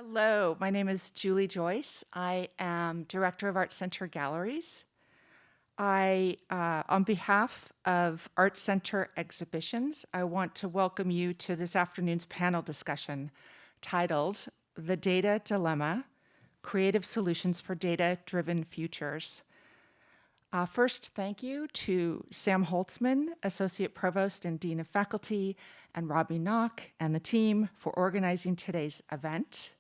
Hello, my name is Julie Joyce. I am Director of ArtCenter Galleries. On behalf of ArtCenter Exhibitions, I want to welcome you to this afternoon's panel discussion titled The Data Dilemma, Creative Solutions for Data-Driven Futures. First, thank you to Sam Holtzman, Associate Provost and Dean of Faculty, and Robbie Knock and the team for organizing today's event.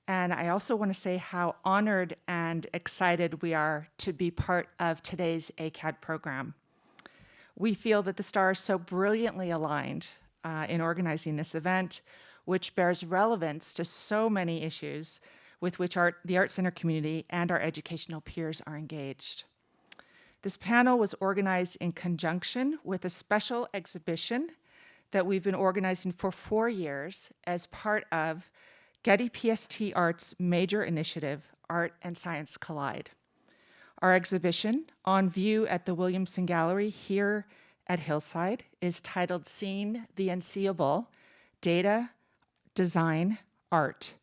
And I also want to say how honored and excited we are to be part of today's ACAD program. We feel that the stars so brilliantly aligned in organizing this event, which bears relevance to so many issues with which the Art Center community and our educational peers are engaged. This panel was organized in conjunction with a special exhibition that we've been organizing for 4 years as part of Getty PST Art's major initiative, Art and Science Collide. Our exhibition, on view at the Williamson Gallery here at Hillside, is titled Seeing the Unseeable, Data, Design, Art.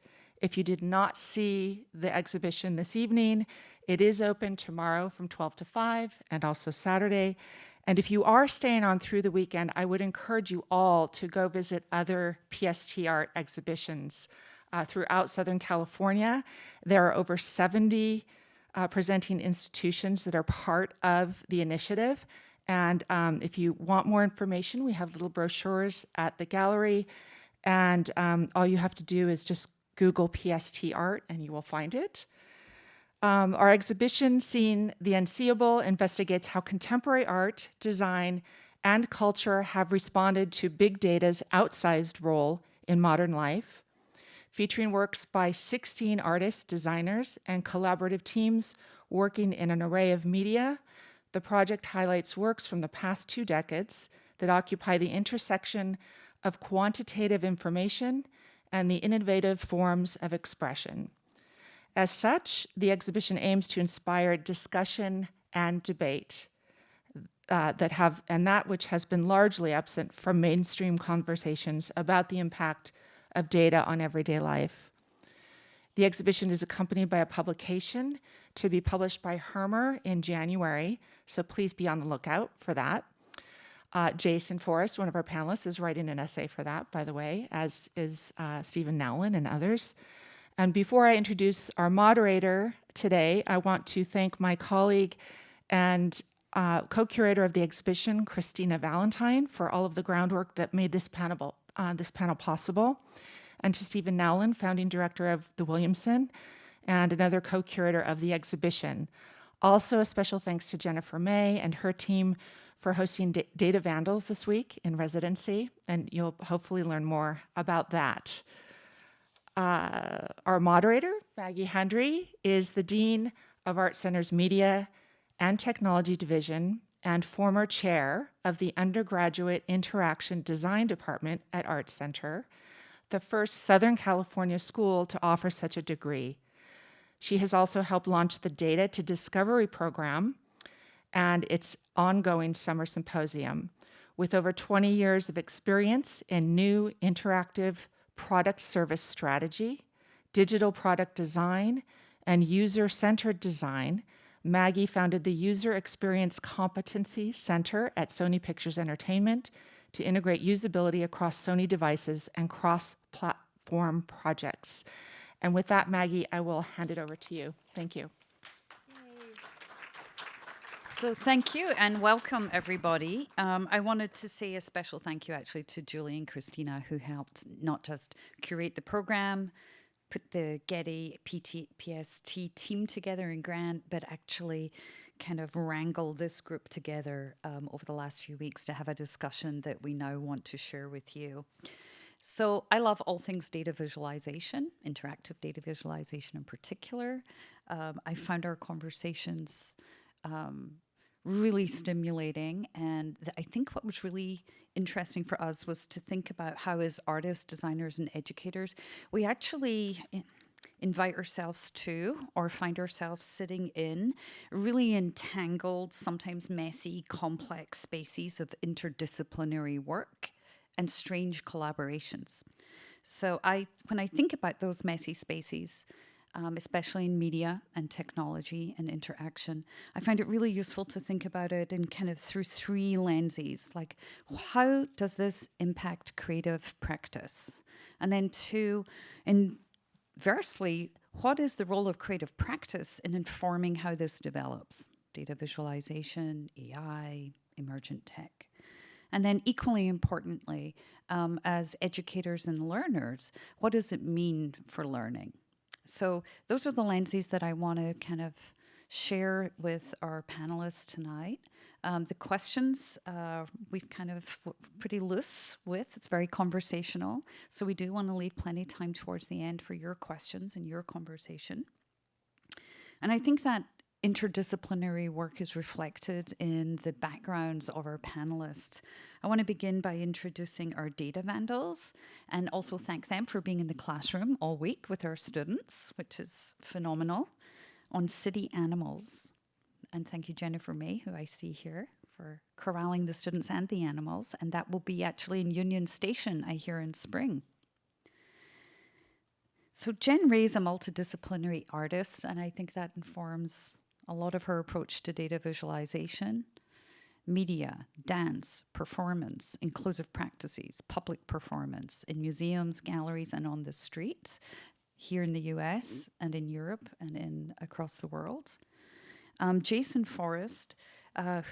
If you did not see the exhibition this evening, it is open tomorrow from 12 to 5 and also Saturday. And if you are staying on through the weekend, I would encourage you all to go visit other PST art exhibitions throughout Southern California. There are over 70 presenting institutions that are part of the initiative. And if you want more information, we have little brochures at the gallery. And all you have to do is just Google PST art and you will find it. Our exhibition, Seeing the Unseeable, investigates how contemporary art, design, and culture have responded to big data's outsized role in modern life. Featuring works by 16 artists, designers, and collaborative teams working in an array of media, the project highlights works from the past 2 decades that occupy the intersection of quantitative information and the innovative forms of expression. As such, the exhibition aims to inspire discussion and debate that which has been largely absent from mainstream conversations about the impact of data on everyday life. The exhibition is accompanied by a publication to be published by Hermer in January, so please be on the lookout for that. Jason Forrest, one of our panelists, is writing an essay for that, by the way, as is Stephen Nowlin and others. And before I introduce our moderator today, I want to thank my colleague and co-curator of the exhibition, Christina Valentine, for all of the groundwork that made this panel possible, and to Stephen Nowlin, founding director of the Williamson, and another co-curator of the exhibition. Also, a special thanks to Jennifer May and her team for hosting Data Vandals this week in residency, and you'll hopefully learn more about that. Our moderator, Maggie Hendrie, is the Dean of Art Center's Media and Technology Division and former chair of the Undergraduate Interaction Design Department at Art Center, the first Southern California school to offer such a degree. She has also helped launch the Data to Discovery program and its ongoing summer symposium. With over 20 years of experience in new interactive product service strategy, digital product design, and user-centered design, Maggie founded the User Experience Competency Center at Sony Pictures Entertainment to integrate usability across Sony devices and cross-platform projects. And with that, Maggie, I will hand it over to you. Thank you. So thank you and welcome everybody. I wanted to say a special thank you actually to Julie and Christina, who helped not just curate the program, put the Getty PST team together in Grant, but actually kind of wrangle this group together over the last few weeks to have a discussion that we now want to share with you. So I love all things data visualization, interactive data visualization in particular. I found our conversations really stimulating, and I think what was really interesting for us was to think about how, as artists, designers, and educators, we actually invite ourselves to or find ourselves sitting in really entangled, sometimes messy, complex spaces of interdisciplinary work and strange collaborations. So when I think about those messy spaces, especially in media and technology and interaction, I find it really useful to think about it in kind of through three lenses. Like, how does this impact creative practice? And then two, inversely, what is the role of creative practice in informing how this develops? Data visualization, AI, emergent tech. And then, equally importantly, as educators and learners, what does it mean for learning? So, those are the lenses that I want to kind of share with our panelists tonight. The questions we've kind of pretty loose with. It's very conversational. So, we do want to leave plenty of time towards the end for your questions and your conversation. And I think that interdisciplinary work is reflected in the backgrounds of our panelists. I want to begin by introducing our data vandals and also thank them for being in the classroom all week with our students, which is phenomenal, on city animals. And thank you, Jennifer May, who I see here, for corralling the students and the animals. And that will be actually in Union Station, I hear, in spring. So Jen Ray is a multidisciplinary artist, and I think that informs a lot of her approach to data visualization, media, dance, performance, inclusive practices, public performance in museums, galleries, and on the street here in the US and in Europe and across the world. Jason Forrest,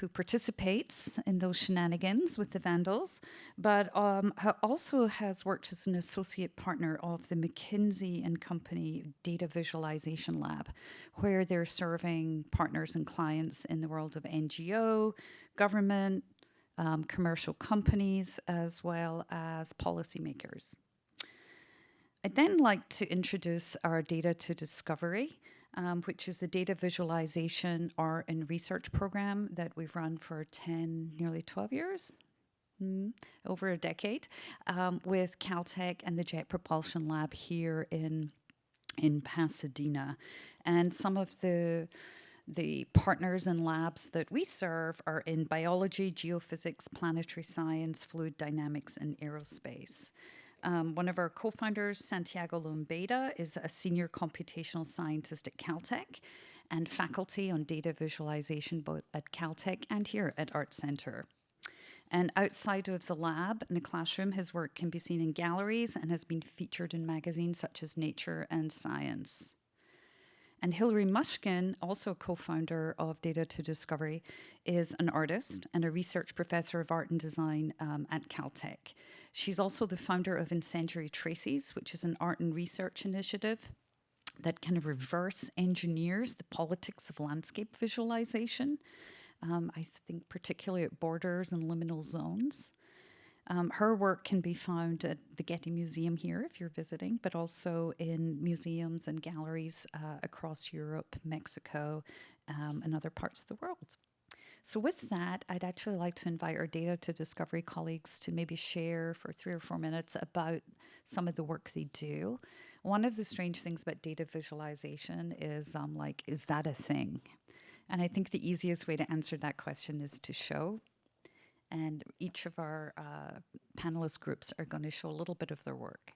who participates in those shenanigans with the Vandals, but also has worked as an associate partner of the McKinsey and Company Data Visualization Lab, where they're serving partners and clients in the world of NGO, government, commercial companies, as well as policymakers. I'd then like to introduce our Data to Discovery, which is the data visualization art and research program that we've run for 10, nearly 12 years, over a decade, with Caltech and the Jet Propulsion Lab here in Pasadena. And some of the partners and labs that we serve are in biology, geophysics, planetary science, fluid dynamics, and aerospace. One of our co-founders, Santiago Lombeyda, is a senior computational scientist at Caltech and faculty on data visualization both at Caltech and here at ArtCenter. And outside of the lab and the classroom, his work can be seen in galleries and has been featured in magazines such as Nature and Science. And Hilary Mushkin, also co-founder of Data to Discovery, is an artist and a research professor of art and design at Caltech. She's also the founder of Incendiary Traces, which is an art and research initiative that kind of reverse engineers the politics of landscape visualization, I think particularly at borders and liminal zones. Her work can be found at the Getty Museum here if you're visiting, but also in museums and galleries across Europe, Mexico, and other parts of the world. So with that, I'd actually like to invite our Data to Discovery colleagues to maybe share for 3 or 4 minutes about some of the work they do. One of the strange things about data visualization is is that a thing? And I think the easiest way to answer that question is to show. And each of our panelist groups are going to show a little bit of their work.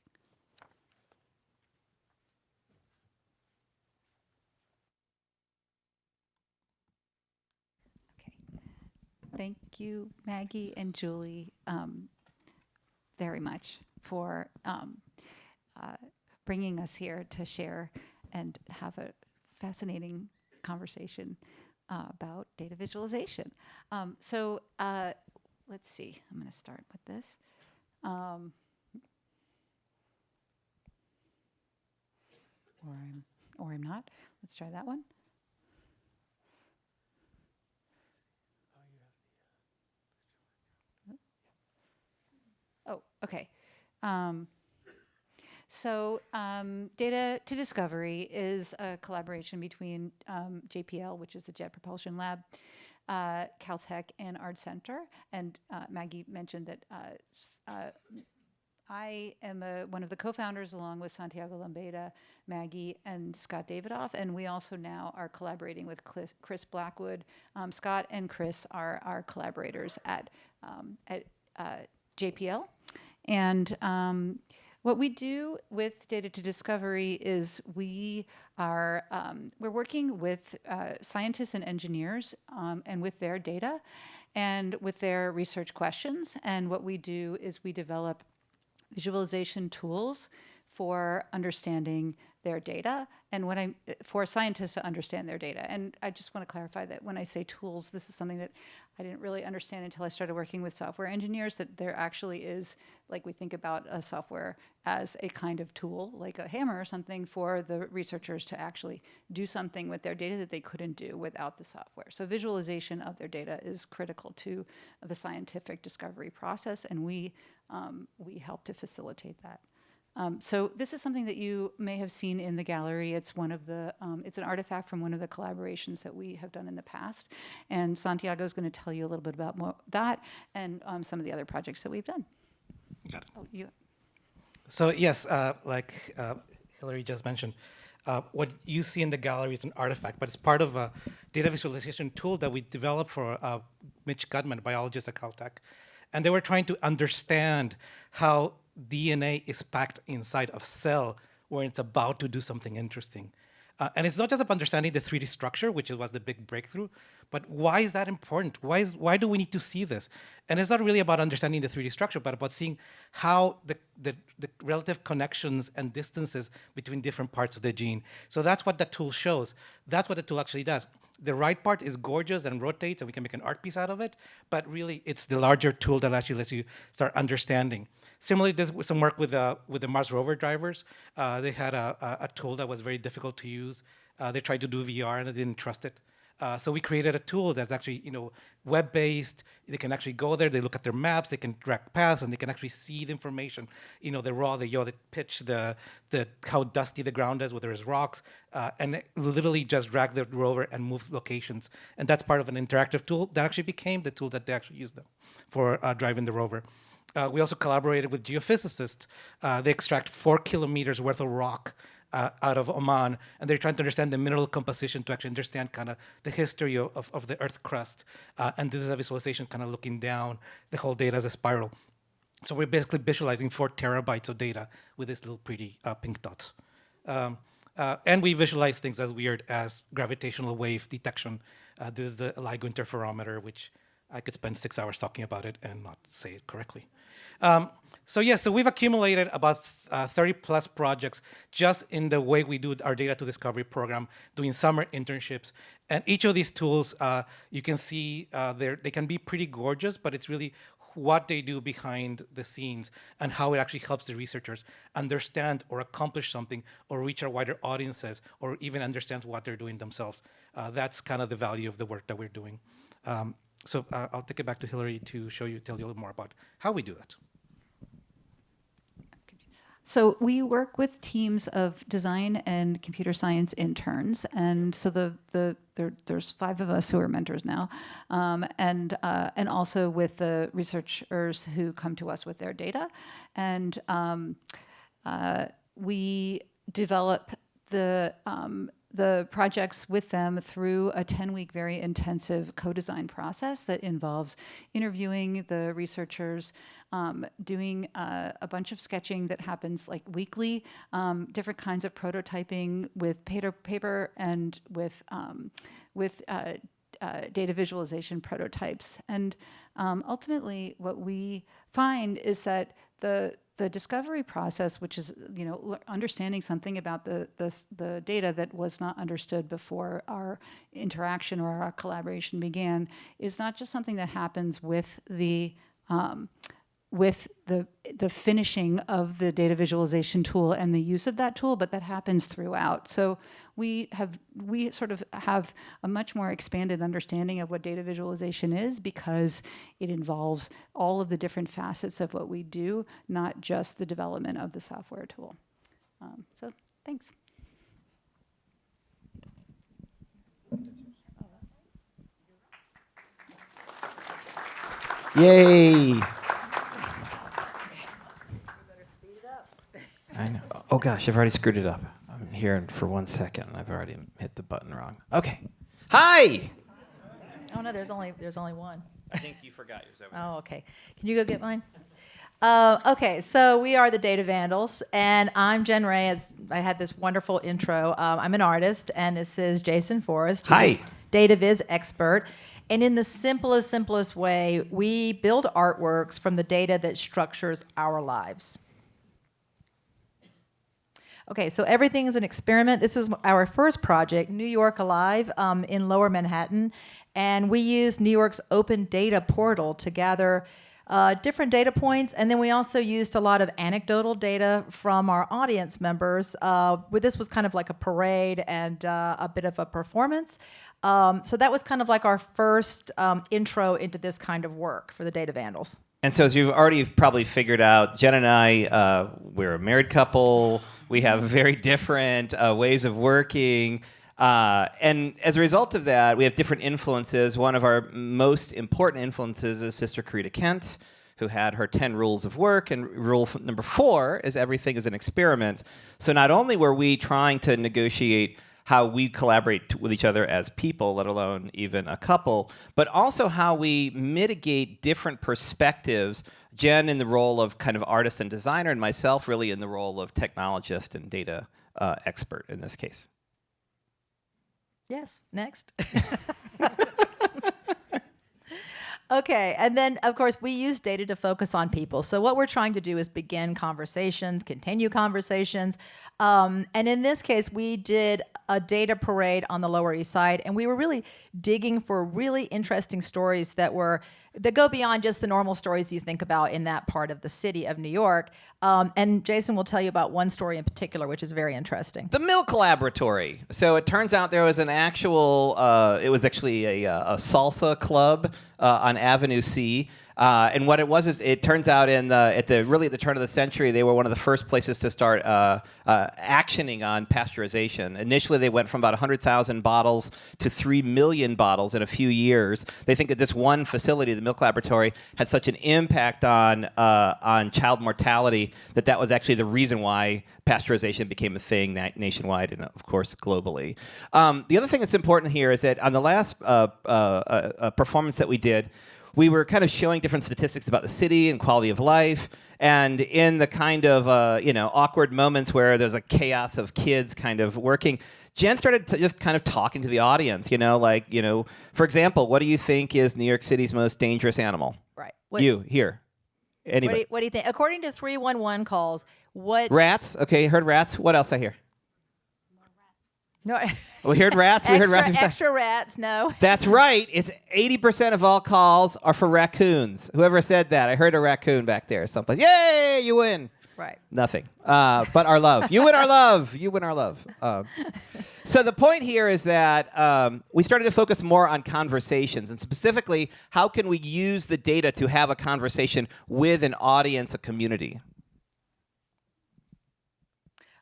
Okay. Thank you, Maggie and Julie, very much for bringing us here to share and have a fascinating conversation about data visualization. Let's see, I'm going to start with this. Or I'm not. Let's try that one. Oh, okay. Data to Discovery is a collaboration between JPL, which is the Jet Propulsion Lab, Caltech, and ArtCenter. And Maggie mentioned that I am one of the co-founders, along with Santiago Lombeyda, Maggie, and Scott Davidoff. And we also now are collaborating with Chris Blackwood. Scott and Chris are our collaborators at JPL. And What we do with data to discovery is we're working with scientists and engineers and with their data and with their research questions. And what we do is we develop visualization tools for understanding their data and for scientists to understand their data. And I just want to clarify that when I say tools, this is something that I didn't really understand until I started working with software engineers, that there actually is, like we think about a software as a kind of tool, like a hammer or something for the researchers to actually do something with their data that they couldn't do without the software. So visualization of their data is critical to the scientific discovery process, and we help to facilitate that. So this is something that you may have seen in the gallery. It's one of the, it's an artifact from one of the collaborations that we have done in the past. And Santiago is going to tell you a little bit about that and some of the other projects that we've done. Got it. Oh, you. So yes, like Hillary just mentioned, what you see in the gallery is an artifact, but it's part of a data visualization tool that we developed for Mitch Gutman, a biologist at Caltech. And they were trying to understand how DNA is packed inside of a cell when it's about to do something interesting. And it's not just about understanding the 3D structure, which was the big breakthrough, but why is that important? Why do we need to see this? And it's not really about understanding the 3D structure, but about seeing how the relative connections and distances between different parts of the gene. So that's what that tool shows. That's what the tool actually does. The right part is gorgeous and rotates, and we can make an art piece out of it, but really it's the larger tool that actually lets you start understanding. Similarly, there's some work with the Mars rover drivers. They had a tool that was very difficult to use. They tried to do VR and they didn't trust it. So we created a tool that's actually, web-based. They can actually go there. They look at their maps. They can drag paths, and they can actually see the information. The raw, the yaw, the pitch, the how dusty the ground is, whether there's rocks, and literally just drag the rover and move locations. And that's part of an interactive tool that actually became the tool that they actually used for driving the rover. We also collaborated with geophysicists. They extract 4 kilometers worth of rock out of Oman, and they're trying to understand the mineral composition to actually understand kind of the history of the Earth crust. And this is a visualization kind of looking down the whole data as a spiral. So we're basically visualizing 4 terabytes of data with these little pretty pink dots. And we visualize things as weird as gravitational wave detection. This is the LIGO interferometer, which I could spend 6 hours talking about it and not say it correctly. So we've accumulated about 30 plus projects just in the way we do our data to discovery program, doing summer internships. And each of these tools, you can see they can be pretty gorgeous, but it's really what they do behind the scenes and how it actually helps the researchers understand or accomplish something or reach our wider audiences or even understands what they're doing themselves. That's kind of the value of the work that we're doing. So I'll take it back to Hillary to tell you a little more about how we do that. So we work with teams of design and computer science interns, and so there's 5 of us who are mentors now, and also with the researchers who come to us with their data, and we develop the projects with them through a 10-week very intensive co-design process that involves interviewing the researchers, doing a bunch of sketching that happens like weekly, different kinds of prototyping with paper and with data visualization prototypes. And ultimately what we find is that the discovery process, which is understanding something about the data that was not understood before our interaction or our collaboration began, is not just something that happens with the finishing of the data visualization tool and the use of that tool, but that happens throughout. So we sort of have a much more expanded understanding of what data visualization is because it involves all of the different facets of what we do, not just the development of the software tool. So thanks. Yay! I know. Oh gosh, I've already screwed it up. I'm here for 1 second and I've already hit the button wrong. Okay. Hi! Oh no, there's only one. I think you forgot yours over there. Oh, okay. Can you go get mine? Okay, so we are the Data Vandals, and I'm Jen Ray. As I had this wonderful intro, I'm an artist, and this is Jason Forrest. He's Hi. a data viz expert. And in the simplest way, we build artworks from the data that structures our lives. Okay, so everything is an experiment. This was our first project, New York Alive, in Lower Manhattan. And we used New York's open data portal to gather different data points. And then we also used a lot of anecdotal data from our audience members. This was kind of like a parade and a bit of a performance. So that was kind of like our first intro into this kind of work for the Data Vandals. And so, as you've already probably figured out, Jen and I, we're a married couple. We have very different ways of working. And as a result of that, we have different influences. One of our most important influences is Sister Karita Kent, who had her 10 rules of work. And rule number 4 is everything is an experiment. So not only were we trying to negotiate how we collaborate with each other as people, let alone even a couple, but also how we mitigate different perspectives. Jen in the role of kind of artist and designer, and myself really in the role of technologist and data expert in this case. Yes, next. Okay, and then, of course, we use data to focus on people. So what we're trying to do is begin conversations, continue conversations. And in this case, we did a data parade on the Lower East Side, and we were really digging for really interesting stories that go beyond just the normal stories you think about in that part of the city of New York. And Jason will tell you about one story in particular, which is very interesting. The Milk Laboratory. So it turns out there was an actual, it was actually a salsa club on Avenue C. And what it was is, it turns out at the turn of the century, they were one of the first places to start actioning on pasteurization. Initially, they went from about 100,000 bottles to 3 million bottles in a few years. They think that this one facility, the Milk Laboratory, had such an impact on child mortality that was actually the reason why pasteurization became a thing nationwide and, of course, globally. The other thing that's important here is that on the last performance that we did, we were kind of showing different statistics about the city and quality of life. And in the kind of awkward moments where there's a chaos of kids kind of working, Jen started to just kind of talking to the audience. For example, what do you think is New York City's most dangerous animal? Right. Here. Anybody? What do you think? According to 311 calls, what... Rats. Okay, heard rats. What else I hear? No. We heard rats. Extra rats, no. That's right. It's 80% of all calls are for raccoons. Whoever said that, I heard a raccoon back there someplace. Yay, you win. Right. Nothing. But our love. You win our love. You win our love. So the point here is that we started to focus more on conversations, and specifically, how can we use the data to have a conversation with an audience, a community?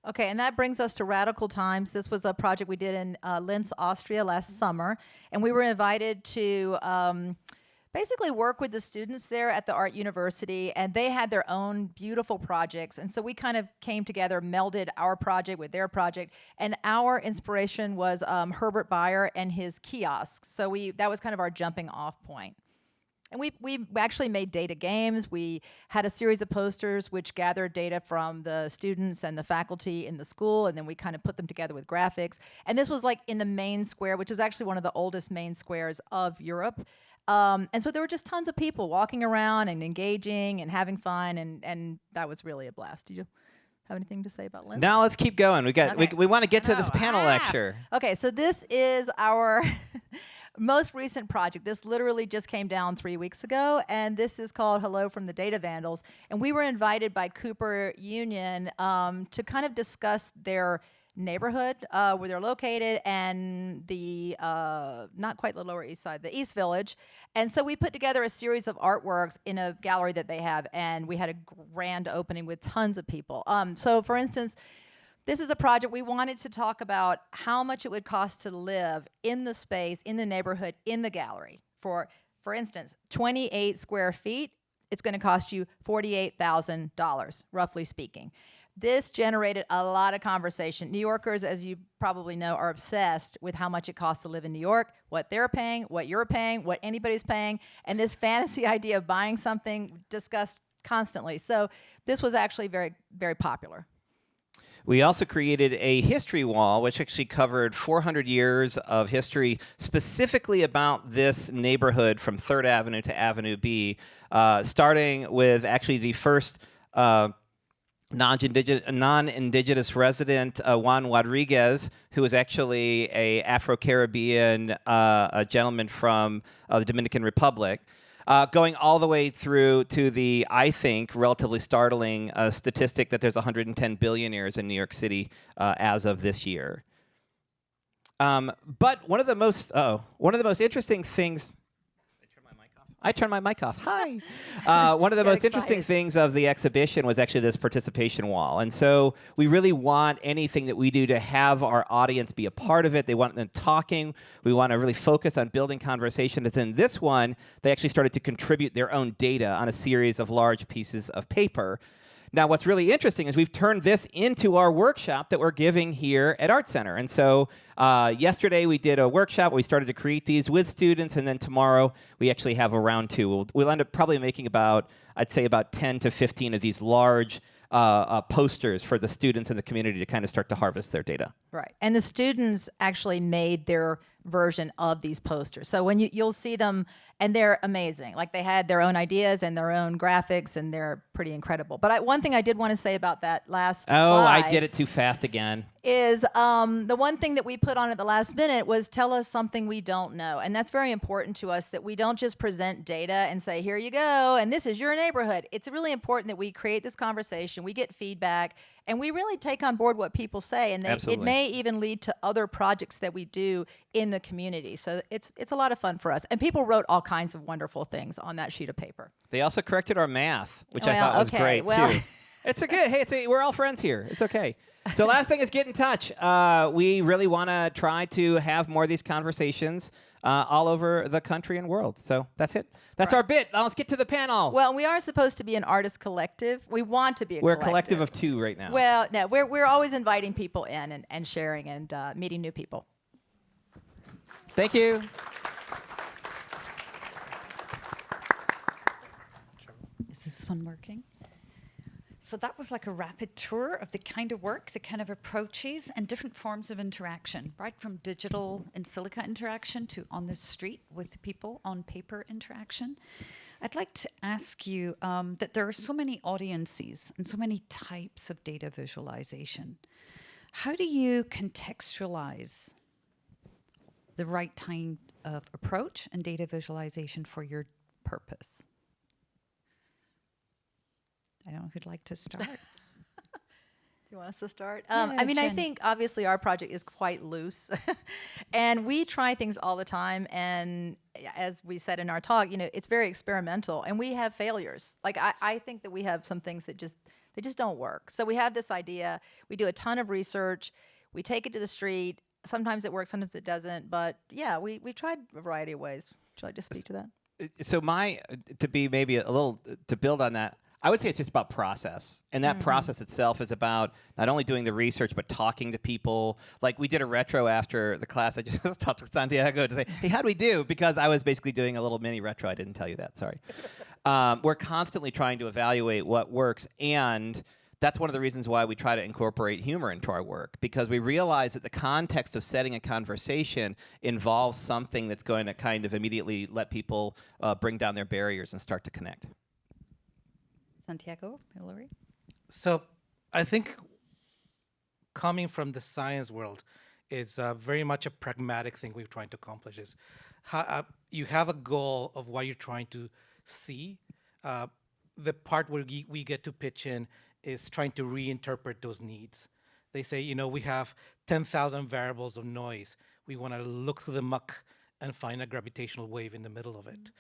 Okay, and that brings us to Radical Times. This was a project we did in Linz, Austria last summer, and we were invited to basically work with the students there at the Art University, and they had their own beautiful projects. And so we kind of came together, melded our project with their project, and our inspiration was Herbert Bayer and his kiosks. So that was kind of our jumping off point. And we actually made data games. We had a series of posters which gathered data from the students and the faculty in the school, and then we kind of put them together with graphics. And this was like in the main square, which is actually one of the oldest main squares of Europe. And so there were just tons of people walking around and engaging and having fun, and that was really a blast. Did you have anything to say about Linz? Now let's keep going. We want to get to this panel lecture. Okay, so this is our most recent project. This literally just came down 3 weeks ago, and this is called Hello from the Data Vandals. And we were invited by Cooper Union to kind of discuss their neighborhood where they're located, and the not quite the Lower East Side, the East Village. And so we put together a series of artworks in a gallery that they have, and we had a grand opening with tons of people. So for instance, this is a project we wanted to talk about how much it would cost to live in the space, in the neighborhood, in the gallery. For instance, 28 square feet, it's going to cost you $48,000, roughly speaking. This generated a lot of conversation. New Yorkers, as you probably know, are obsessed with how much it costs to live in New York, what they're paying, what you're paying, what anybody's paying. And this fantasy idea of buying something discussed constantly. So this was actually very, very popular. We also created a history wall, which actually covered 400 years of history specifically about this neighborhood from 3rd Avenue to Avenue B, starting with actually the first non-indigenous resident, Juan Rodriguez, who was actually a Afro-Caribbean a gentleman from the Dominican Republic. Going all the way through to the, I think, relatively startling statistic that there's 110 billionaires in New York City as of this year. But one of the most interesting things. I turned my mic off. Hi. One of the most interesting things of the exhibition was actually this participation wall. And so we really want anything that we do to have our audience be a part of it. They want them talking. We want to really focus on building conversation. And in this one, they actually started to contribute their own data on a series of large pieces of paper. Now, what's really interesting is we've turned this into our workshop that we're giving here at ArtCenter. And so yesterday we did a workshop where we started to create these with students, and then tomorrow we actually have a round 2. We'll end up probably making I'd say about 10 to 15 of these large posters for the students in the community to kind of start to harvest their data. Right. And the students actually made their version of these posters. So when you'll see them, and they're amazing. Like, they had their own ideas and their own graphics, and they're pretty incredible. But one thing I did want to say about that last slide I did it too fast again. Is the one thing that we put on at the last minute was tell us something we don't know. And that's very important to us, that we don't just present data and say, here you go, and this is your neighborhood. It's really important that we create this conversation, we get feedback, and we really take on board what people say. And it may even lead to other projects that we do in the community. So it's a lot of fun for us. And people wrote all kinds of wonderful things on that sheet of paper. They also corrected our math, which I thought was great, too. It's okay. Hey, we're all friends here. It's okay. So last thing is get in touch. We really want to try to have more of these conversations all over the country and world. So that's it. That's our bit. Now let's get to the panel. Well, we are supposed to be an artist collective. We want to be a collective. We're a collective of 2 right now. Well, no, we're always inviting people in and sharing and meeting new people. Thank you. Is this one working? So that was like a rapid tour of the kind of work, the kind of approaches, and different forms of interaction, right from digital in silica interaction to on the street with people on paper interaction. I'd like to ask you that there are so many audiences and so many types of data visualization. How do you contextualize the right kind of approach and data visualization for your purpose? I don't know who'd like to start. Do you want us to start? Yeah, I mean, I Jen. think obviously our project is quite loose, and we try things all the time. And as we said in our talk, it's very experimental, and we have failures. Like, I think that we have some things that just don't work. So we have this idea. We do a ton of research. We take it to the street. Sometimes it works, sometimes it doesn't. But yeah, we tried a variety of ways. Would you like to speak to that? So to be maybe a little, to build on that, I would say it's just about process. And that process itself is about not only doing the research, but talking to people. Like, we did a retro after the class. I just talked to Santiago to say, hey, how do we do? Because I was basically doing a little mini retro. I didn't tell you that, sorry. We're constantly trying to evaluate what works. And that's one of the reasons why we try to incorporate humor into our work, because we realize that the context of setting a conversation involves something that's going to kind of immediately let people bring down their barriers and start to connect. Santiago, Hillary? So I think coming from the science world, it's very much a pragmatic thing we're trying to accomplish. Is you have a goal of what you're trying to see. The part where we get to pitch in is trying to reinterpret those needs. They say, we have 10,000 variables of noise. We want to look through the muck and find a gravitational wave in the middle of it.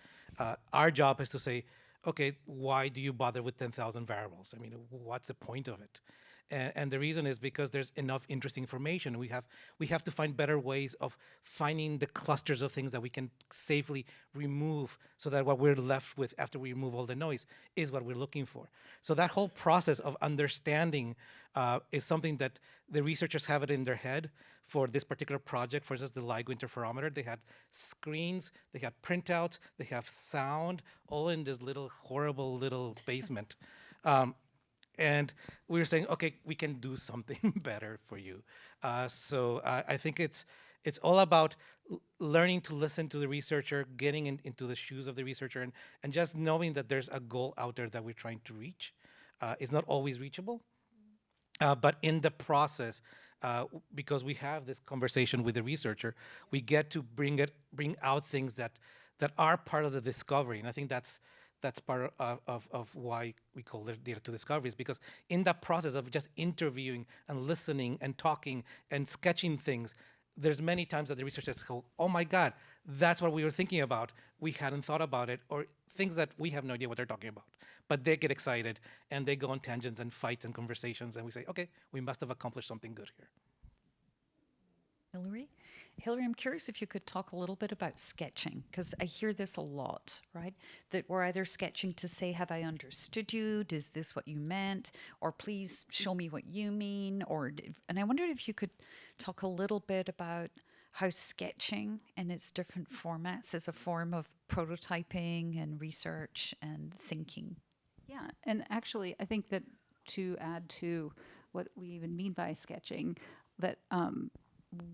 Our job is to say, okay, why do you bother with 10,000 variables? I mean, what's the point of it? And the reason is because there's enough interesting information. We have to find better ways of finding the clusters of things that we can safely remove, so that what we're left with after we remove all the noise is what we're looking for. So that whole process of understanding is something that the researchers have it in their head. For this particular project, for instance, the LIGO interferometer, they had screens, they had printouts, they have sound, all in this little horrible little basement. And we were saying, okay, we can do something better for you. So I think it's all about learning to listen to the researcher, getting into the shoes of the researcher, and just knowing that there's a goal out there that we're trying to reach. It's not always reachable, but in the process, because we have this conversation with the researcher, we get to bring out things that are part of the discovery. And I think that's part of why we call it data to discovery, is because in that process of just interviewing and listening and talking and sketching things, there's many times that the researchers go, oh my God, that's what we were thinking about. We hadn't thought about it, or things that we have no idea what they're talking about. But they get excited and they go on tangents and fights and conversations, and we say, okay, we must have accomplished something good here. Hillary? Hillary, I'm curious if you could talk a little bit about sketching, because I hear this a lot, right? That we're either sketching to say, have I understood you? Is this what you meant? Or please show me what you mean. And I wondered if you could talk a little bit about how sketching in its different formats is a form of prototyping and research and thinking. Yeah, and actually, I think that to add to what we even mean by sketching, that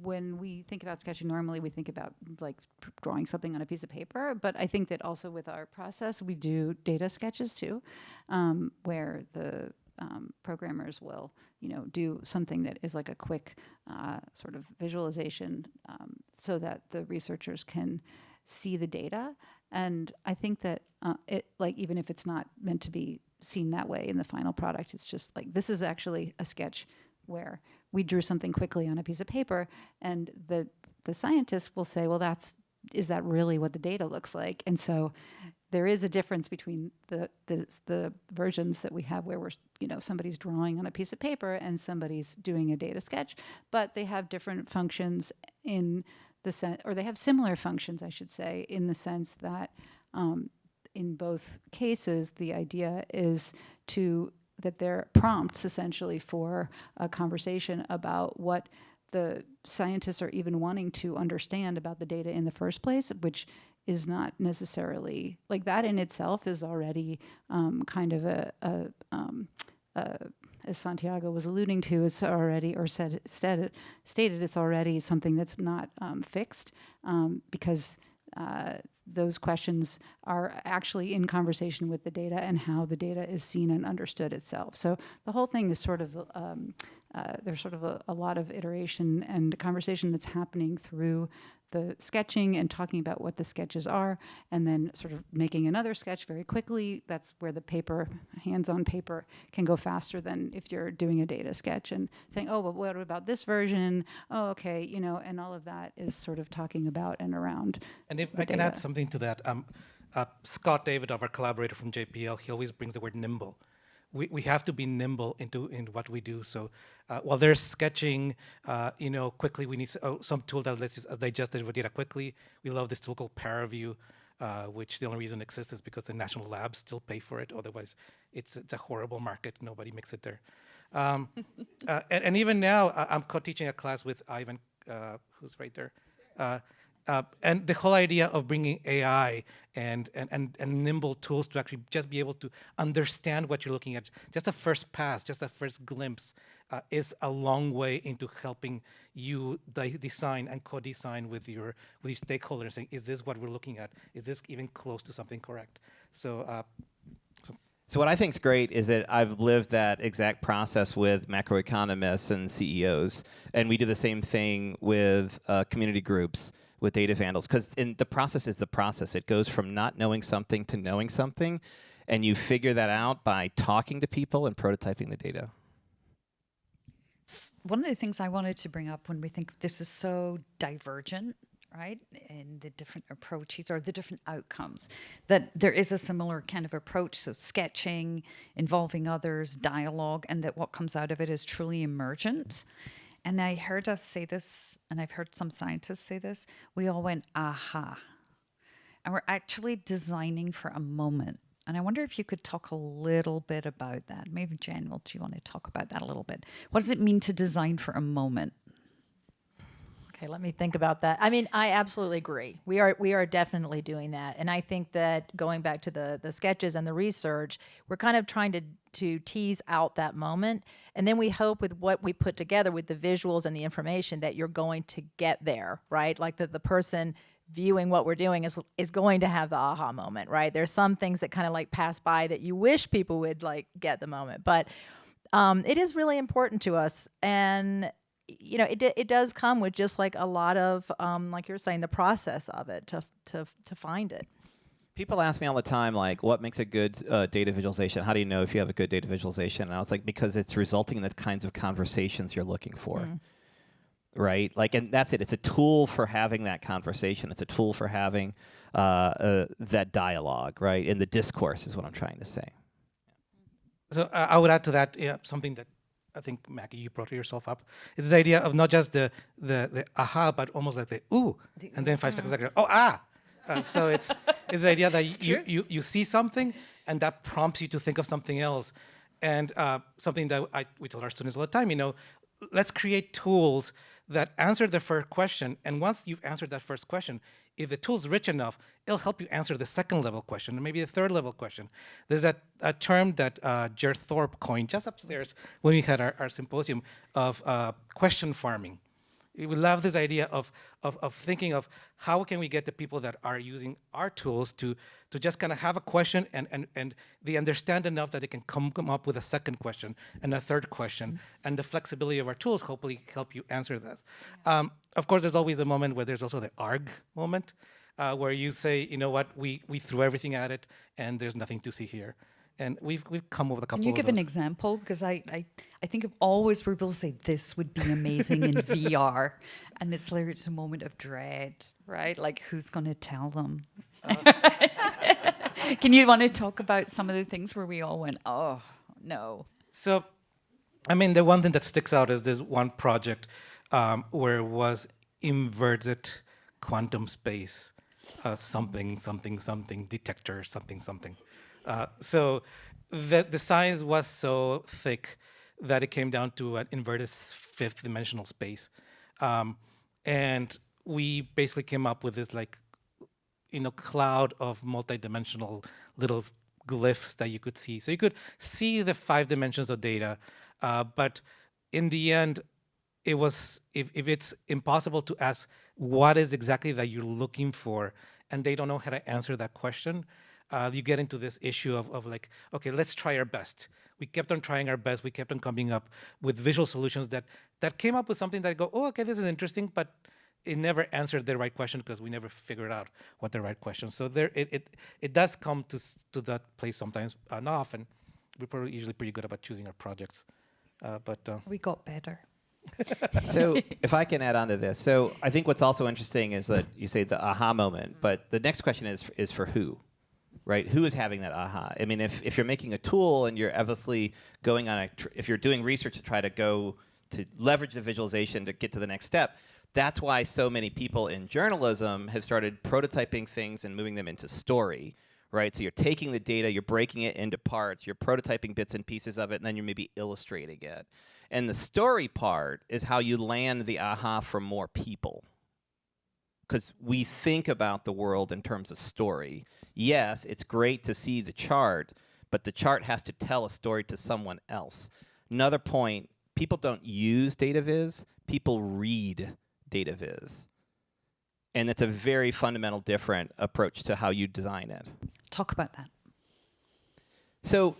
when we think about sketching, normally we think about like drawing something on a piece of paper, but I think that also with our process, we do data sketches too, where the programmers will, do something that is like a quick sort of visualization, so that the researchers can see the data. And I think that it, like, even if it's not meant to be seen that way in the final product, it's just like, this is actually a sketch where we drew something quickly on a piece of paper, and the scientists will say, well, is that really what the data looks like? And so there is a difference between the versions that we have where we're, somebody's drawing on a piece of paper and somebody's doing a data sketch, but they have different functions in the sense, or they have similar functions, I should say, in the sense that in both cases, the idea is that they're prompts essentially for a conversation about what the scientists are even wanting to understand about the data in the first place, which is not necessarily, like, that in itself is already kind of as Santiago was alluding to, it's already, or stated, it's already something that's not fixed, because those questions are actually in conversation with the data and how the data is seen and understood itself. So the whole thing is sort of, there's sort of a lot of iteration and conversation that's happening through the sketching and talking about what the sketches are, and then sort of making another sketch very quickly. That's where the hands-on paper can go faster than if you're doing a data sketch and saying, oh, well, what about this version? Oh, okay, and all of that is sort of talking about and around. And if I can add something to that, Scott David, our collaborator from JPL, he always brings the word nimble. We have to be nimble in what we do. So while there's sketching, quickly, we need some tool that lets us digest the data quickly. We love this tool called ParaView, which the only reason it exists is because the national labs still pay for it. Otherwise, it's a horrible market. Nobody makes it there. And even now, I'm co-teaching a class with Ivan, who's right there. And the whole idea of bringing AI and nimble tools to actually just be able to understand what you're looking at, just a first pass, just a first glimpse, is a long way into helping you design and co-design with your stakeholders, saying, is this what we're looking at? Is this even close to something correct? So what I think is great is that I've lived that exact process with macroeconomists and CEOs, and we do the same thing with community groups, with data vandals, because the process is the process. It goes from not knowing something to knowing something, and you figure that out by talking to people and prototyping the data. One of the things I wanted to bring up when we think this is so divergent right? And the different approaches or the different outcomes. That there is a similar kind of approach, so sketching, involving others, dialogue, and that what comes out of it is truly emergent. And I heard us say this, and I've heard some scientists say this, we all went, aha. And we're actually designing for a moment. And I wonder if you could talk a little bit about that. Maybe Jen, do you want to talk about that a little bit? What does it mean to design for a moment? Okay, let me think about that. I mean, I absolutely agree. We are definitely doing that, and I think that going back to the sketches and the research, we're kind of trying to tease out that moment, and then we hope with what we put together with the visuals and the information that you're going to get there, right? Like the person viewing what we're doing is going to have the aha moment, right? There's some things that kind of like pass by that you wish people would like get the moment, but it is really important to us, and you know, it does come with just like a lot of, like you're saying, the process of it to find it. People ask me all the time, like, what makes a good data visualization? How do you know if you have a good data visualization? And I was like, because it's resulting in the kinds of conversations you're looking for, right? Like, and that's it. It's a tool for having that conversation. It's a tool for having that dialogue, right? And the discourse is what I'm trying to say. So I would add to that something that I think, Maggie, you brought yourself up. It's the idea of not just the aha, but almost like the ooh, and then 5 seconds later, oh, ah. So it's the idea that you see something, and that prompts you to think of something else. And something that we tell our students all the time, you know, let's create tools that answer the first question. And once you've answered that first question, if the tool's rich enough, it'll help you answer the second level question and maybe the third level question. There's a term that Jer Thorpe coined just upstairs when we had our symposium of question farming. We love this idea of thinking of how can we get the people that are using our tools to just kind of have a question and they understand enough that they can come up with a second question and a third question. And the flexibility of our tools hopefully help you answer that. Of course, there's always a moment where there's also the ARG moment, where you say, you know what, we threw everything at it and there's nothing to see here. And we've come up with a couple of Can you give an those. example? Because I think of always where people say this would be amazing in VR, and it's like it's a moment of dread, right? Like who's going to tell them? Can you want to talk about some of the things where we all went, oh no? So, I mean, the one thing that sticks out is this one project where it was inverted quantum space, something detector, something. So the science was so thick that it came down to an inverted fifth dimensional space. And we basically came up with this like, you know, cloud of multidimensional little glyphs that you could see. So you could see the 5 dimensions of data, but in the end, it was, if it's impossible to ask what is exactly that you're looking for, and they don't know how to answer that question, you get into this issue of like, okay, let's try our best. We kept on trying our best. We kept on coming up with visual solutions that came up with something that go, oh, okay, this is interesting, but it never answered the right question because we never figured out what the right question. So there, it does come to that place sometimes, not often. We're probably usually pretty good about choosing our projects, but We got better. So if I can add on to this, so I think what's also interesting is that you say the aha moment, but the next question is for who, right? Who is having that aha? I mean, if you're making a tool and you're obviously going on if you're doing research to try to go to leverage the visualization to get to the next step, that's why so many people in journalism have started prototyping things and moving them into story, right? So you're taking the data, you're breaking it into parts, you're prototyping bits and pieces of it, and then you're maybe illustrating it. And the story part is how you land the aha for more people. Because we think about the world in terms of story. Yes, it's great to see the chart, but the chart has to tell a story to someone else. Another point, people don't use data viz, people read data viz. And that's a very fundamental different approach to how you design it. Talk about that. So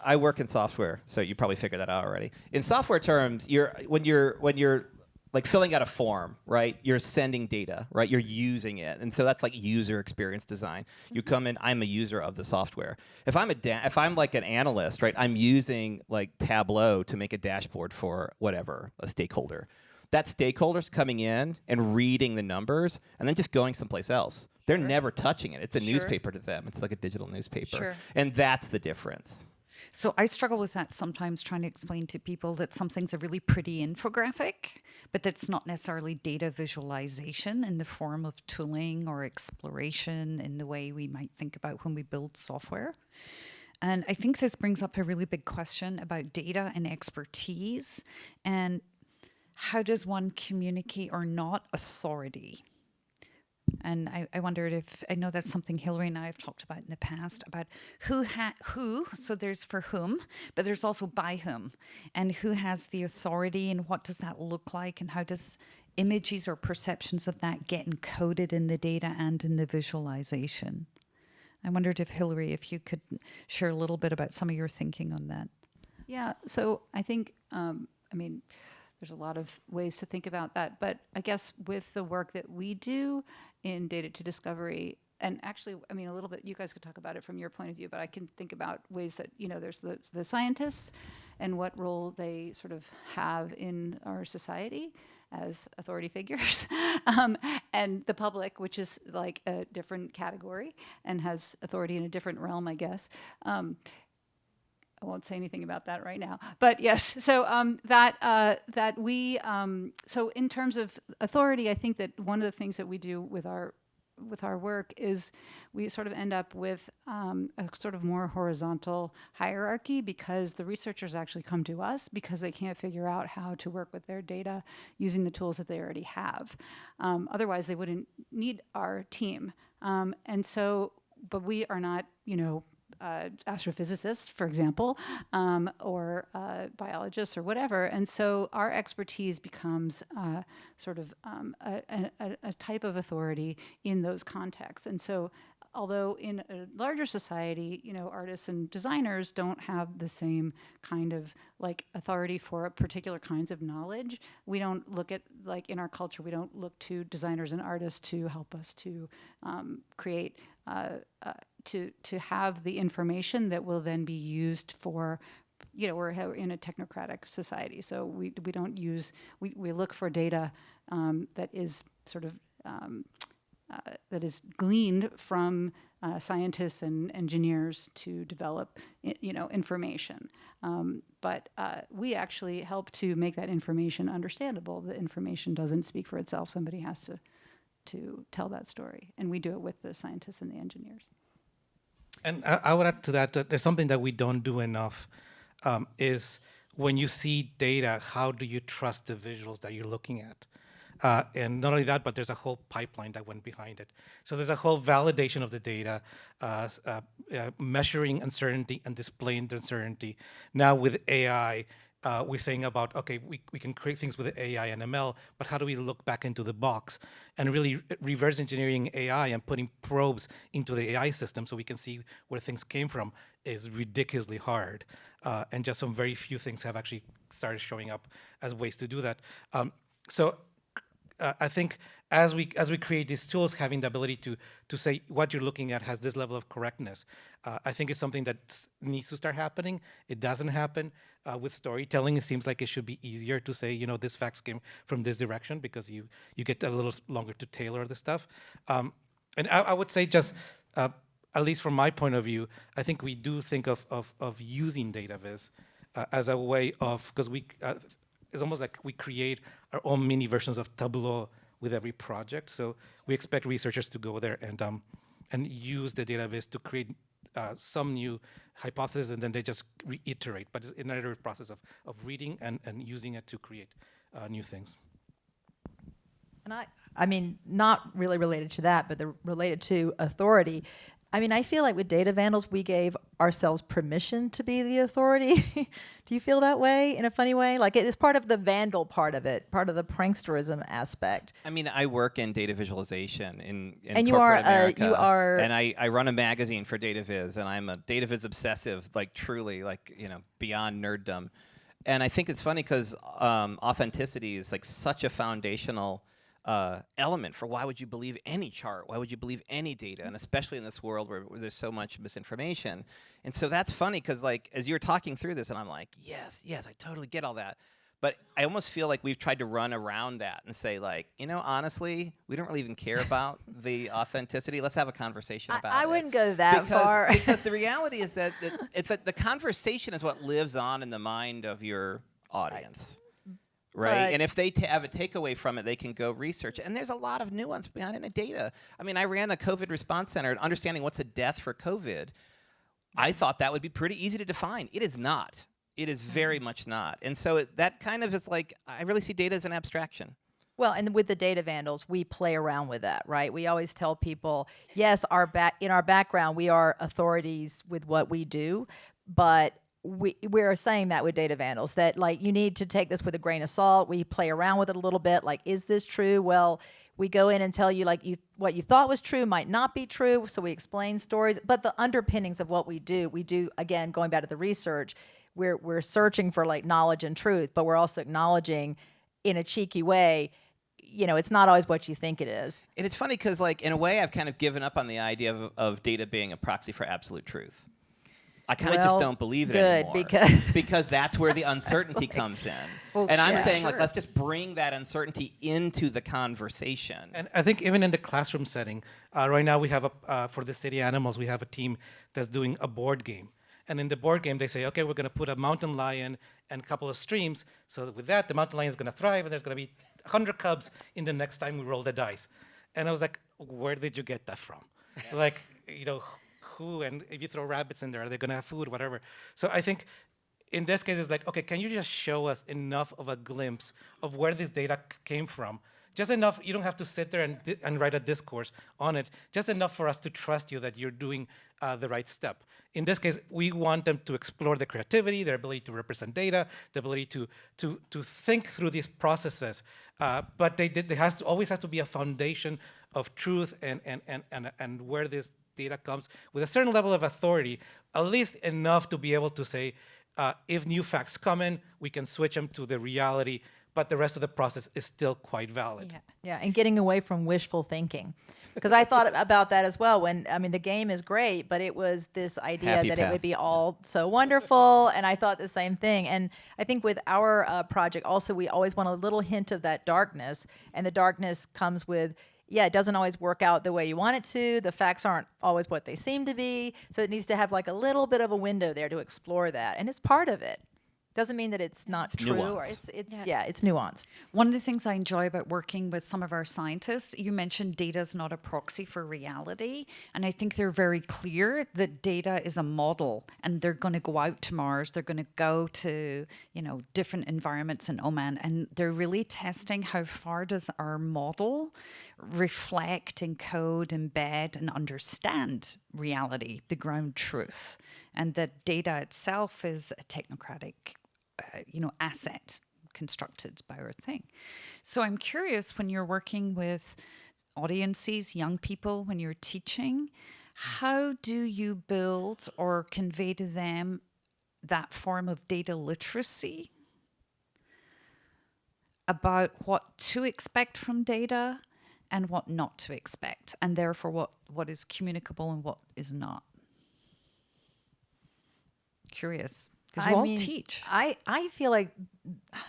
I work in software, so you probably figured that out already. In software terms, when you're like filling out a form, right? You're sending data, right? You're using it, and so that's like user experience design. You come in, I'm a user of the software. If I'm like an analyst, right? I'm using like Tableau to make a dashboard for whatever, a stakeholder. That stakeholder's coming in and reading the numbers and then just going someplace else. They're never touching it. It's a newspaper to them. It's like a digital newspaper. Sure. And that's the difference. So I struggle with that sometimes, trying to explain to people that something's a really pretty infographic, but that's not necessarily data visualization in the form of tooling or exploration in the way we might think about when we build software. And I think this brings up a really big question about data and expertise, and how does one communicate or not authority? And I wondered if, I know that's something Hillary and I have talked about in the past, about who, so there's for whom, but there's also by whom, and who has the authority, and what does that look like, and how does images or perceptions of that get encoded in the data and in the visualization? I wondered if, Hillary, if you could share a little bit about some of your thinking on that. Yeah, so I think, there's a lot of ways to think about that, but I guess with the work that we do in data to discovery, and actually, a little bit, you guys could talk about it from your point of view, but I can think about ways that, there's the scientists and what role they sort of have in our society as authority figures, and the public, which is like a different category and has authority in a different realm, I guess. I won't say anything about that right now, but yes. So so in terms of authority, I think that one of the things that we do with our work is we sort of end up with a sort of more horizontal hierarchy, because the researchers actually come to us because they can't figure out how to work with their data using the tools that they already have. Otherwise, they wouldn't need our team. But we are not, astrophysicists, for example, or biologists or whatever. And so our expertise becomes sort of a type of authority in those contexts. And so although in a larger society, artists and designers don't have the same kind of like authority for particular kinds of knowledge, we don't look at, like in our culture, we don't look to designers and artists to help us to create to have the information that will then be used for, we're in a technocratic society, so we don't use, we look for data that is sort of that is gleaned from scientists and engineers to develop, information. But we actually help to make that information understandable. The information doesn't speak for itself. Somebody has to tell that story, and we do it with the scientists and the engineers. And I would add to that, there's something that we don't do enough, is when you see data, how do you trust the visuals that you're looking at? And not only that, but there's a whole pipeline that went behind it. So there's a whole validation of the data, measuring uncertainty and displaying the uncertainty. Now with AI, we're saying about, okay, we can create things with AI and ML, but how do we look back into the box and really reverse engineering AI and putting probes into the AI system so we can see where things came from is ridiculously hard. And just some very few things have actually started showing up as ways to do that. I think as we create these tools, having the ability to say what you're looking at has this level of correctness, I think it's something that needs to start happening. It doesn't happen with storytelling. It seems like it should be easier to say, this facts came from this direction, because you get a little longer to tailor the stuff. And I would say just, at least from my point of view, I think we do think of using data viz as a way of, because it's almost like we create our own mini versions of Tableau with every project. So we expect researchers to go there and use the data viz to create some new hypothesis, and then they just reiterate. But it's an iterative process of reading and using it to create new things. And I mean, not really related to that, but related to authority. I mean, I feel like with Data Vandals, we gave ourselves permission to be the authority. Do you feel that way, in a funny way? Like, it's part of the Vandal part of it, part of the pranksterism aspect. I mean, I work in data visualization in and corporate America. You are, and I run a magazine for Data Viz, and I'm a Data Viz obsessive, like truly, like beyond nerddom. And I think it's funny because authenticity is like such a foundational element for why would you believe any chart? Why would you believe any data? And especially in this world where there's so much misinformation. And so that's funny because, like, as you're talking through this, and I'm like, yes, I totally get all that. But I almost feel like we've tried to run around that and say, like, honestly, we don't really even care about the authenticity. Let's have a conversation about it. I wouldn't go that far. Because the reality is that it's that the conversation is what lives on in the mind of your audience. Right? But And if they have a takeaway from it, they can go research it. And there's a lot of nuance behind it in data. I mean, I ran a COVID response center, and understanding what's a death for COVID, I thought that would be pretty easy to define. It is not. It is very much not. And so that kind of is like, I really see data as an abstraction. Well, and with the data vandals, we play around with that, right? We always tell people, yes, in our background, we are authorities with what we do, but we're saying that with data vandals, that like you need to take this with a grain of salt. We play around with it a little bit, like, is this true? Well, we go in and tell you like what you thought was true might not be true, so we explain stories. But the underpinnings of what we do, again, going back to the research, we're searching for like knowledge and truth, but we're also acknowledging in a cheeky way, it's not always what you think it is. And it's funny because, like, in a way, I've kind of given up on the idea of data being a proxy for absolute truth. I kind of just don't believe it anymore. Because that's where the uncertainty comes in. And I'm saying, like, let's just bring that uncertainty into the conversation. And I think even in the classroom setting, right now we have for the city animals, we have a team that's doing a board game. And in the board game, they say, okay, we're going to put a mountain lion and a couple of streams. So with that, the mountain lion is going to thrive, and there's going to be 100 cubs in the next time we roll the dice. And I was like, where did you get that from? Like, who, and if you throw rabbits in there, are they going to have food, whatever. So I think in this case, it's like, okay, can you just show us enough of a glimpse of where this data came from? Just enough, you don't have to sit there and write a discourse on it, just enough for us to trust you that you're doing the right step. In this case, we want them to explore the creativity, their ability to represent data, the ability to think through these processes. But there always has to be a foundation of truth and where this data comes with a certain level of authority, at least enough to be able to say, if new facts come in, we can switch them to the reality, but the rest of the process is still quite valid. Yeah, and getting away from wishful thinking. Because I thought about that as well the game is great, but it was this idea Happy that path. it would be all so wonderful, and I thought the same thing. And I think with our project also, we always want a little hint of that darkness, and the darkness comes with, it doesn't always work out the way you want it to. The facts aren't always what they seem to be. So it needs to have like a little bit of a window there to explore that, and it's part of it. Doesn't mean that it's not true. nuance. Or it's nuanced. One of the things I enjoy about working with some of our scientists, you mentioned data is not a proxy for reality. And I think they're very clear that data is a model, and they're going to go out to Mars. They're going to go to, different environments in Oman. And they're really testing how far does our model reflect, encode, embed, and understand reality, the ground truth. And that data itself is a technocratic asset constructed by our thing. So I'm curious, when you're working with audiences, young people, when you're teaching, how do you build or convey to them that form of data literacy about what to expect from data and what not to expect, and therefore what is communicable and what is not? Curious. Because you all teach. I feel like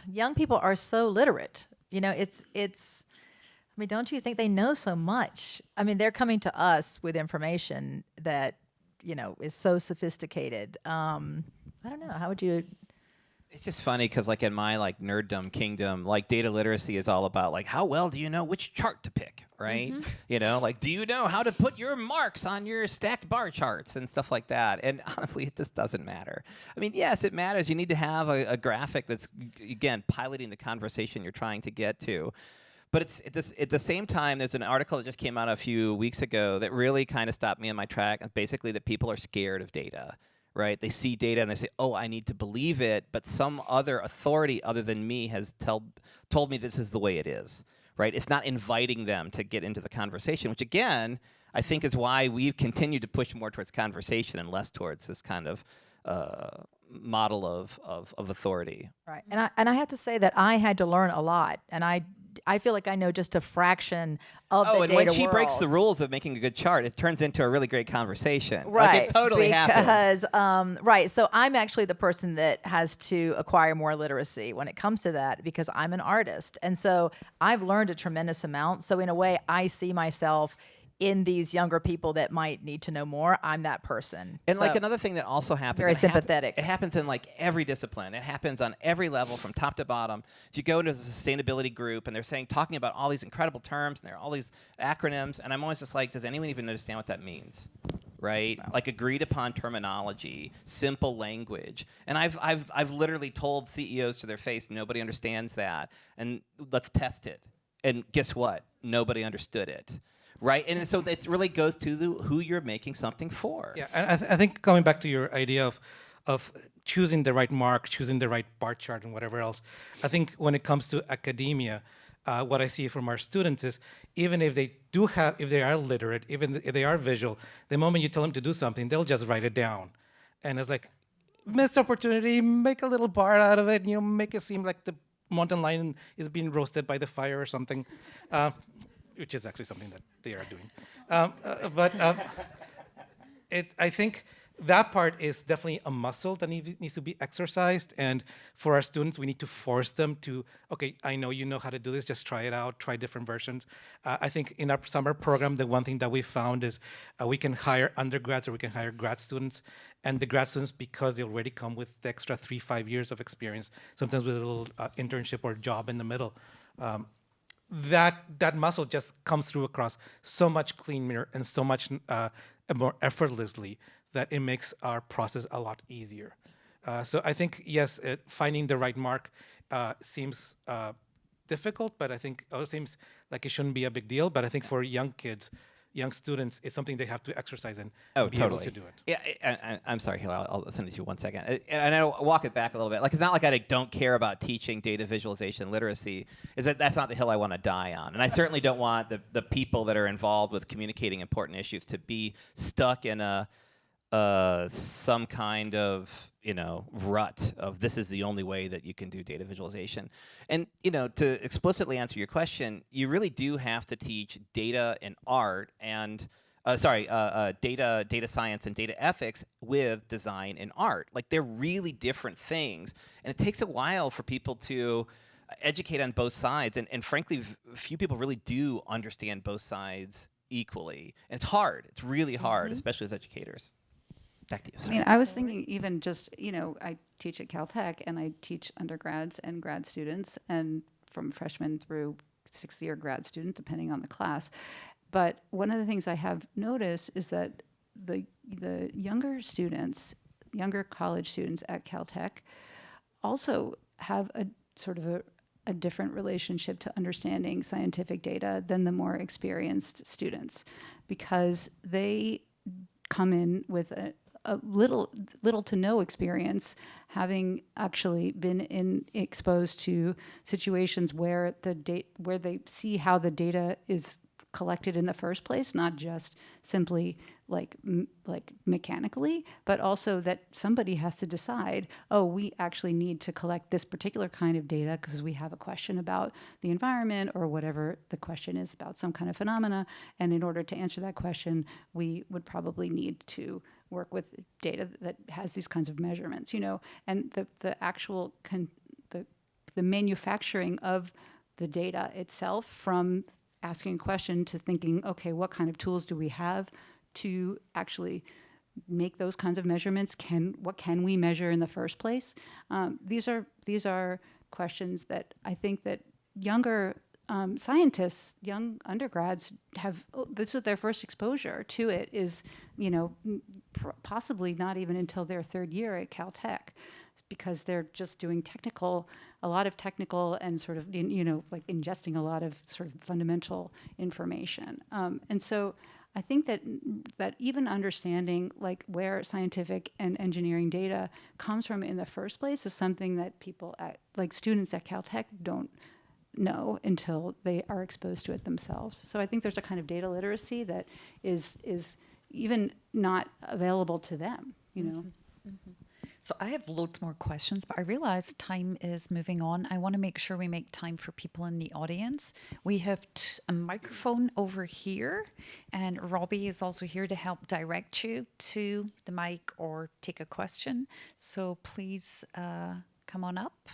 young people are so literate. Don't you think they know so much? They're coming to us with information that, is so sophisticated. I don't know. How would you? It's just funny because, like, in my nerddom kingdom, data literacy is all about how well do you know which chart to pick, right? Mm-hmm. Do you know how to put your marks on your stacked bar charts and stuff like that? And honestly, it just doesn't matter. Yes, it matters. You need to have a graphic that's, again, piloting the conversation you're trying to get to. But at the same time, there's an article that just came out a few weeks ago that really kind of stopped me in my track. Basically, that people are scared of data. Right? They see data and they say, oh, I need to believe it, but some other authority other than me has told me this is the way it is. Right? It's not inviting them to get into the conversation, which again, I think is why we've continued to push more towards conversation and less towards this kind of model of authority. Right. And I have to say that I had to learn a lot, and I feel like I know just a fraction of the Oh, data and when she breaks world. the rules of making a good chart, it turns into a really great conversation. Right. Like, it totally happens. Because, right. So I'm actually the person that has to acquire more literacy when it comes to that because I'm an artist. And so I've learned a tremendous amount. So in a way, I see myself in these younger people that might need to know more. I'm that person. And So- like another thing that also happens, Very and it sympathetic. it happens in like every discipline. It happens on every level from top to bottom. If you go into a sustainability group and they're talking about all these incredible terms and there are all these acronyms, and I'm always just like, does anyone even understand what that means? Right? Like agreed upon terminology, simple language. And I've literally told CEOs to their face, nobody understands that. And let's test it. And guess what? Nobody understood it. Right, and so it really goes to who you're making something for. Yeah, and I think coming back to your idea of choosing the right mark, choosing the right bar chart, and whatever else, I think when it comes to academia, what I see from our students is even if they are literate, even if they are visual, the moment you tell them to do something, they'll just write it down, and it's like missed opportunity. Make a little bar out of it, and make it seem like the mountain lion is being roasted by the fire or something. Which is actually something that they are doing. I think that part is definitely a muscle that needs to be exercised. And for our students, we need to force them to, okay, I know you know how to do this, just try it out, try different versions. I think in our summer program, the one thing that we found is we can hire undergrads or we can hire grad students. And the grad students, because they already come with the extra 3-5 years of experience, sometimes with a little internship or job in the middle, that muscle just comes through across so much cleaner and so much more effortlessly that it makes our process a lot easier. So I think, yes, finding the right mark seems difficult, but I think it also seems like it shouldn't be a big deal. But I think for young kids, young students, it's something they have to exercise and be able to do it. Yeah, I'm sorry, Hila, I'll send it to you 1 second. And I'll walk it back a little bit. Like, it's not like I don't care about teaching data visualization literacy. That's not the hill I want to die on. And I certainly don't want the people that are involved with communicating important issues to be stuck in some kind of rut of this is the only way that you can do data visualization. And to explicitly answer your question, you really do have to teach data and art and data science and data ethics with design and art. Like, they're really different things, and it takes a while for people to educate on both sides. And frankly, few people really do understand both sides equally. And it's hard. It's really hard, especially as educators. Back to you. I mean, I was thinking even just, I teach at Caltech and I teach undergrads and grad students and from freshman through 6th-year grad student, depending on the class. But one of the things I have noticed is that the younger students, younger college students at Caltech also have a sort of a different relationship to understanding scientific data than the more experienced students, because they come in with a little to no experience, having actually been exposed to situations where they see how the data is collected in the first place, not just simply like mechanically, but also that somebody has to decide, oh, we actually need to collect this particular kind of data because we have a question about the environment or whatever the question is about some kind of phenomena. And in order to answer that question, we would probably need to work with data that has these kinds of measurements, and the actual the manufacturing of the data itself, from asking a question to thinking, okay, what kind of tools do we have to actually make those kinds of measurements? What can we measure in the first place? These are questions that I think that younger scientists, young undergrads this is their first exposure to it, is, possibly not even until their 3rd year at Caltech, because they're just doing a lot of technical and sort of, like ingesting a lot of sort of fundamental information. And so I think that even understanding like where scientific and engineering data comes from in the first place is something that people students at Caltech don't know until they are exposed to it themselves. So I think there's a kind of data literacy that is even not available to them, So I have loads more questions, but I realize time is moving on. I want to make sure we make time for people in the audience. We have a microphone over here, and Robbie is also here to help direct you to the mic or take a question. So please come on up.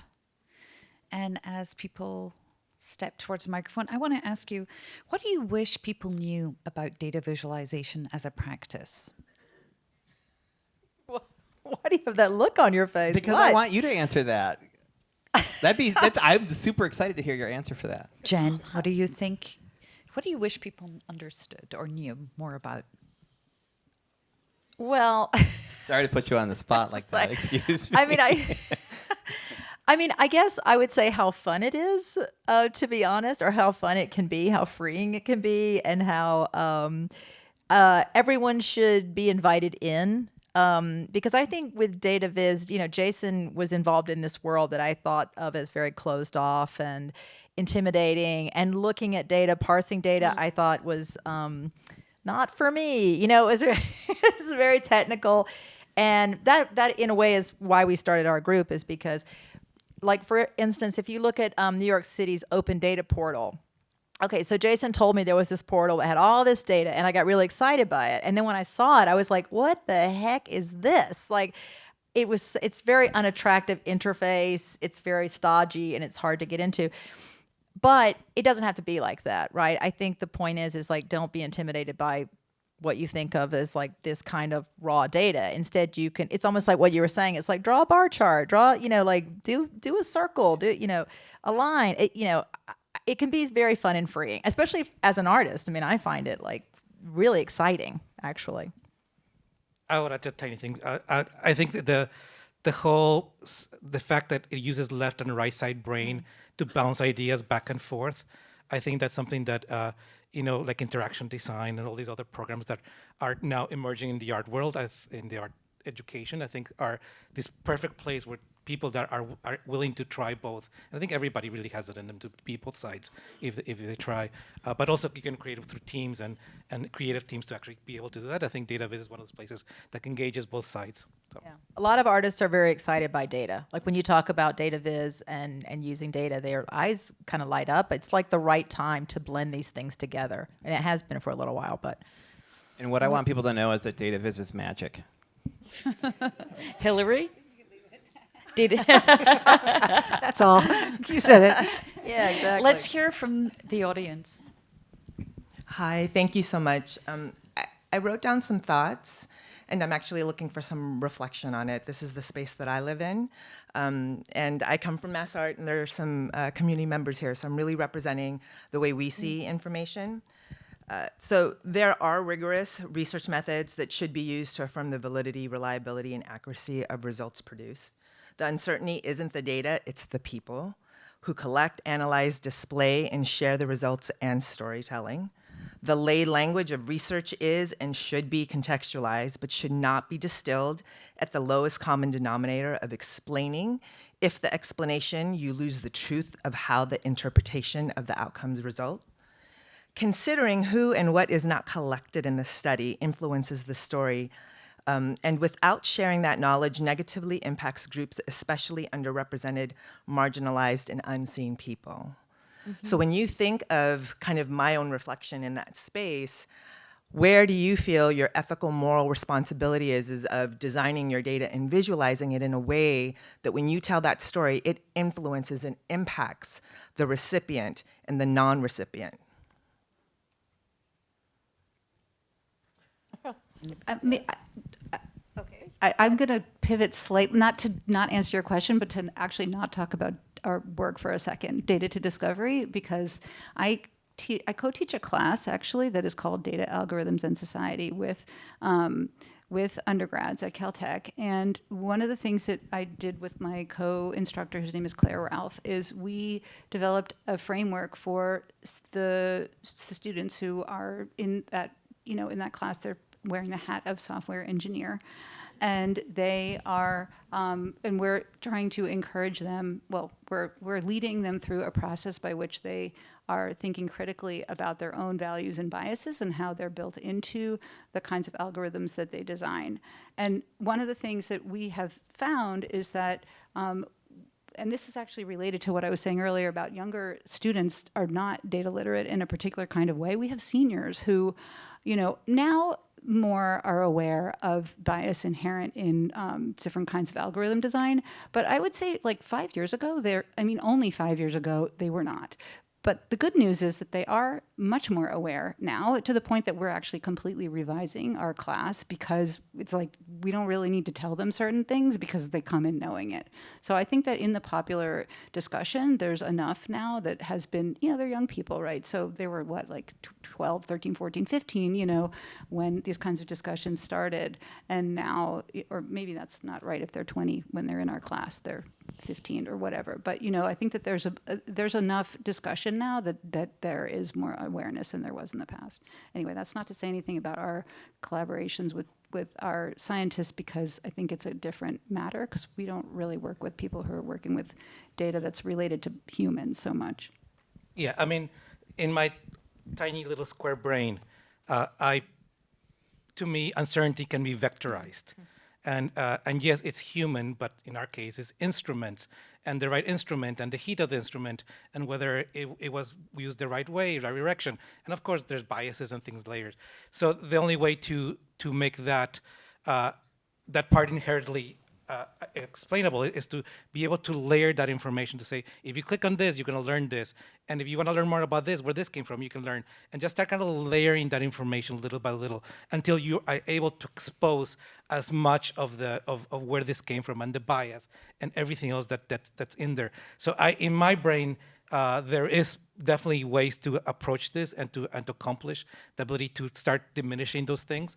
And as people step towards the microphone, I want to ask you, what do you wish people knew about data visualization as a practice? Why do you have that look on your face? Because I want you to answer that. I'm super excited to hear your answer for that. Jen, what do you think? What do you wish people understood or knew more about? Well, Sorry to put you on the spot like that. Excuse me. I mean, I guess I would say how fun it is, to be honest, or how fun it can be, how freeing it can be, and how everyone should be invited in. Because I think with data viz, Jason was involved in this world that I thought of as very closed off and intimidating, and looking at data, parsing data, I thought was not for me. It was it was very technical, and that in a way is why we started our group, is because, like, for instance, if you look at New York City's open data portal. Okay, so Jason told me there was this portal that had all this data, and I got really excited by it. And then when I saw it, I was like, what the heck is this? Like, it's very unattractive interface. It's very stodgy, and it's hard to get into. But it doesn't have to be like that, right? I think the point is like, don't be intimidated by what you think of as like this kind of raw data. Instead, it's almost like what you were saying. It's like, draw a bar chart, like do a circle, a line, it can be very fun and freeing, especially as an artist. I mean, I find it like really exciting, actually. I would add just a tiny thing. I think that the fact that it uses left and right side brain to bounce ideas back and forth, I think that's something that like interaction design and all these other programs that are now emerging in the art world, in the art education, I think are this perfect place where people that are willing to try both. And I think everybody really has it in them to be both sides if they try. But also you can create it through teams and creative teams to actually be able to do that. I think DataViz is one of those places that engages both sides. So. Yeah. A lot of artists are very excited by data. Like when you talk about DataViz and using data, their eyes kind of light up. It's like the right time to blend these things together. And it has been for a little while, but. And what I want people to know is that DataViz is magic. Hillary? That's all. You said it. Yeah, exactly. Let's hear from the audience. Hi, thank you so much. I wrote down some thoughts, and I'm actually looking for some reflection on it. This is the space that I live in, and I come from Mass Art, and there are some community members here, so I'm really representing the way we see information. So there are rigorous research methods that should be used to affirm the validity, reliability, and accuracy of results produced. The uncertainty isn't the data, it's the people who collect, analyze, display, and share the results and storytelling. The lay language of research is and should be contextualized, but should not be distilled at the lowest common denominator of explaining. If the explanation, you lose the truth of how the interpretation of the outcomes result. Considering who and what is not collected in the study influences the story, and without sharing that knowledge negatively impacts groups, especially underrepresented, marginalized, and unseen people. So when you think of kind of my own reflection in that space, where do you feel your ethical, moral responsibility is of designing your data and visualizing it in a way that when you tell that story, it influences and impacts the recipient and the non-recipient? I'm going to pivot slightly, not to not answer your question, but to actually not talk about our work for a second, data to discovery, because I co-teach a class actually that is called Data Algorithms and Society with undergrads at Caltech. And one of the things that I did with my co-instructor, whose name is Claire Ralph, is we developed a framework for the students who are in that class. They're wearing the hat of software engineer. And they are, and we're trying to encourage them, well, we're leading them through a process by which they are thinking critically about their own values and biases and how they're built into the kinds of algorithms that they design. And one of the things that we have found is that and this is actually related to what I was saying earlier about younger students are not data literate in a particular kind of way. We have seniors who, now more are aware of bias inherent in different kinds of algorithm design. But I would say like 5 years ago, only 5 years ago, they were not. But the good news is that they are much more aware now, to the point that we're actually completely revising our class, because it's like we don't really need to tell them certain things because they come in knowing it. So I think that in the popular discussion, there's enough now that has been, they're young people, right? So they were like 12, 13, 14, 15, when these kinds of discussions started. And now, or maybe that's not right if they're 20 when they're in our class, they're 15 or whatever. But I think that there's enough discussion now that there is more awareness than there was in the past. Anyway, that's not to say anything about our collaborations with our scientists, because I think it's a different matter, because we don't really work with people who are working with data that's related to humans so much. Yeah, I mean, in my tiny little square brain, to me, uncertainty can be vectorized. And yes, it's human, but in our case, it's instruments, and the right instrument, and the heat of the instrument, and whether it was used the right way, right direction. And of course, there's biases and things layered. So the only way to make that part inherently explainable is to be able to layer that information, to say, if you click on this, you're going to learn this. And if you want to learn more about this, where this came from, you can learn. And just start kind of layering that information little by little until you are able to expose as much of where this came from, and the bias and everything else that's in there. So in my brain, there is definitely ways to approach this and to accomplish the ability to start diminishing those things,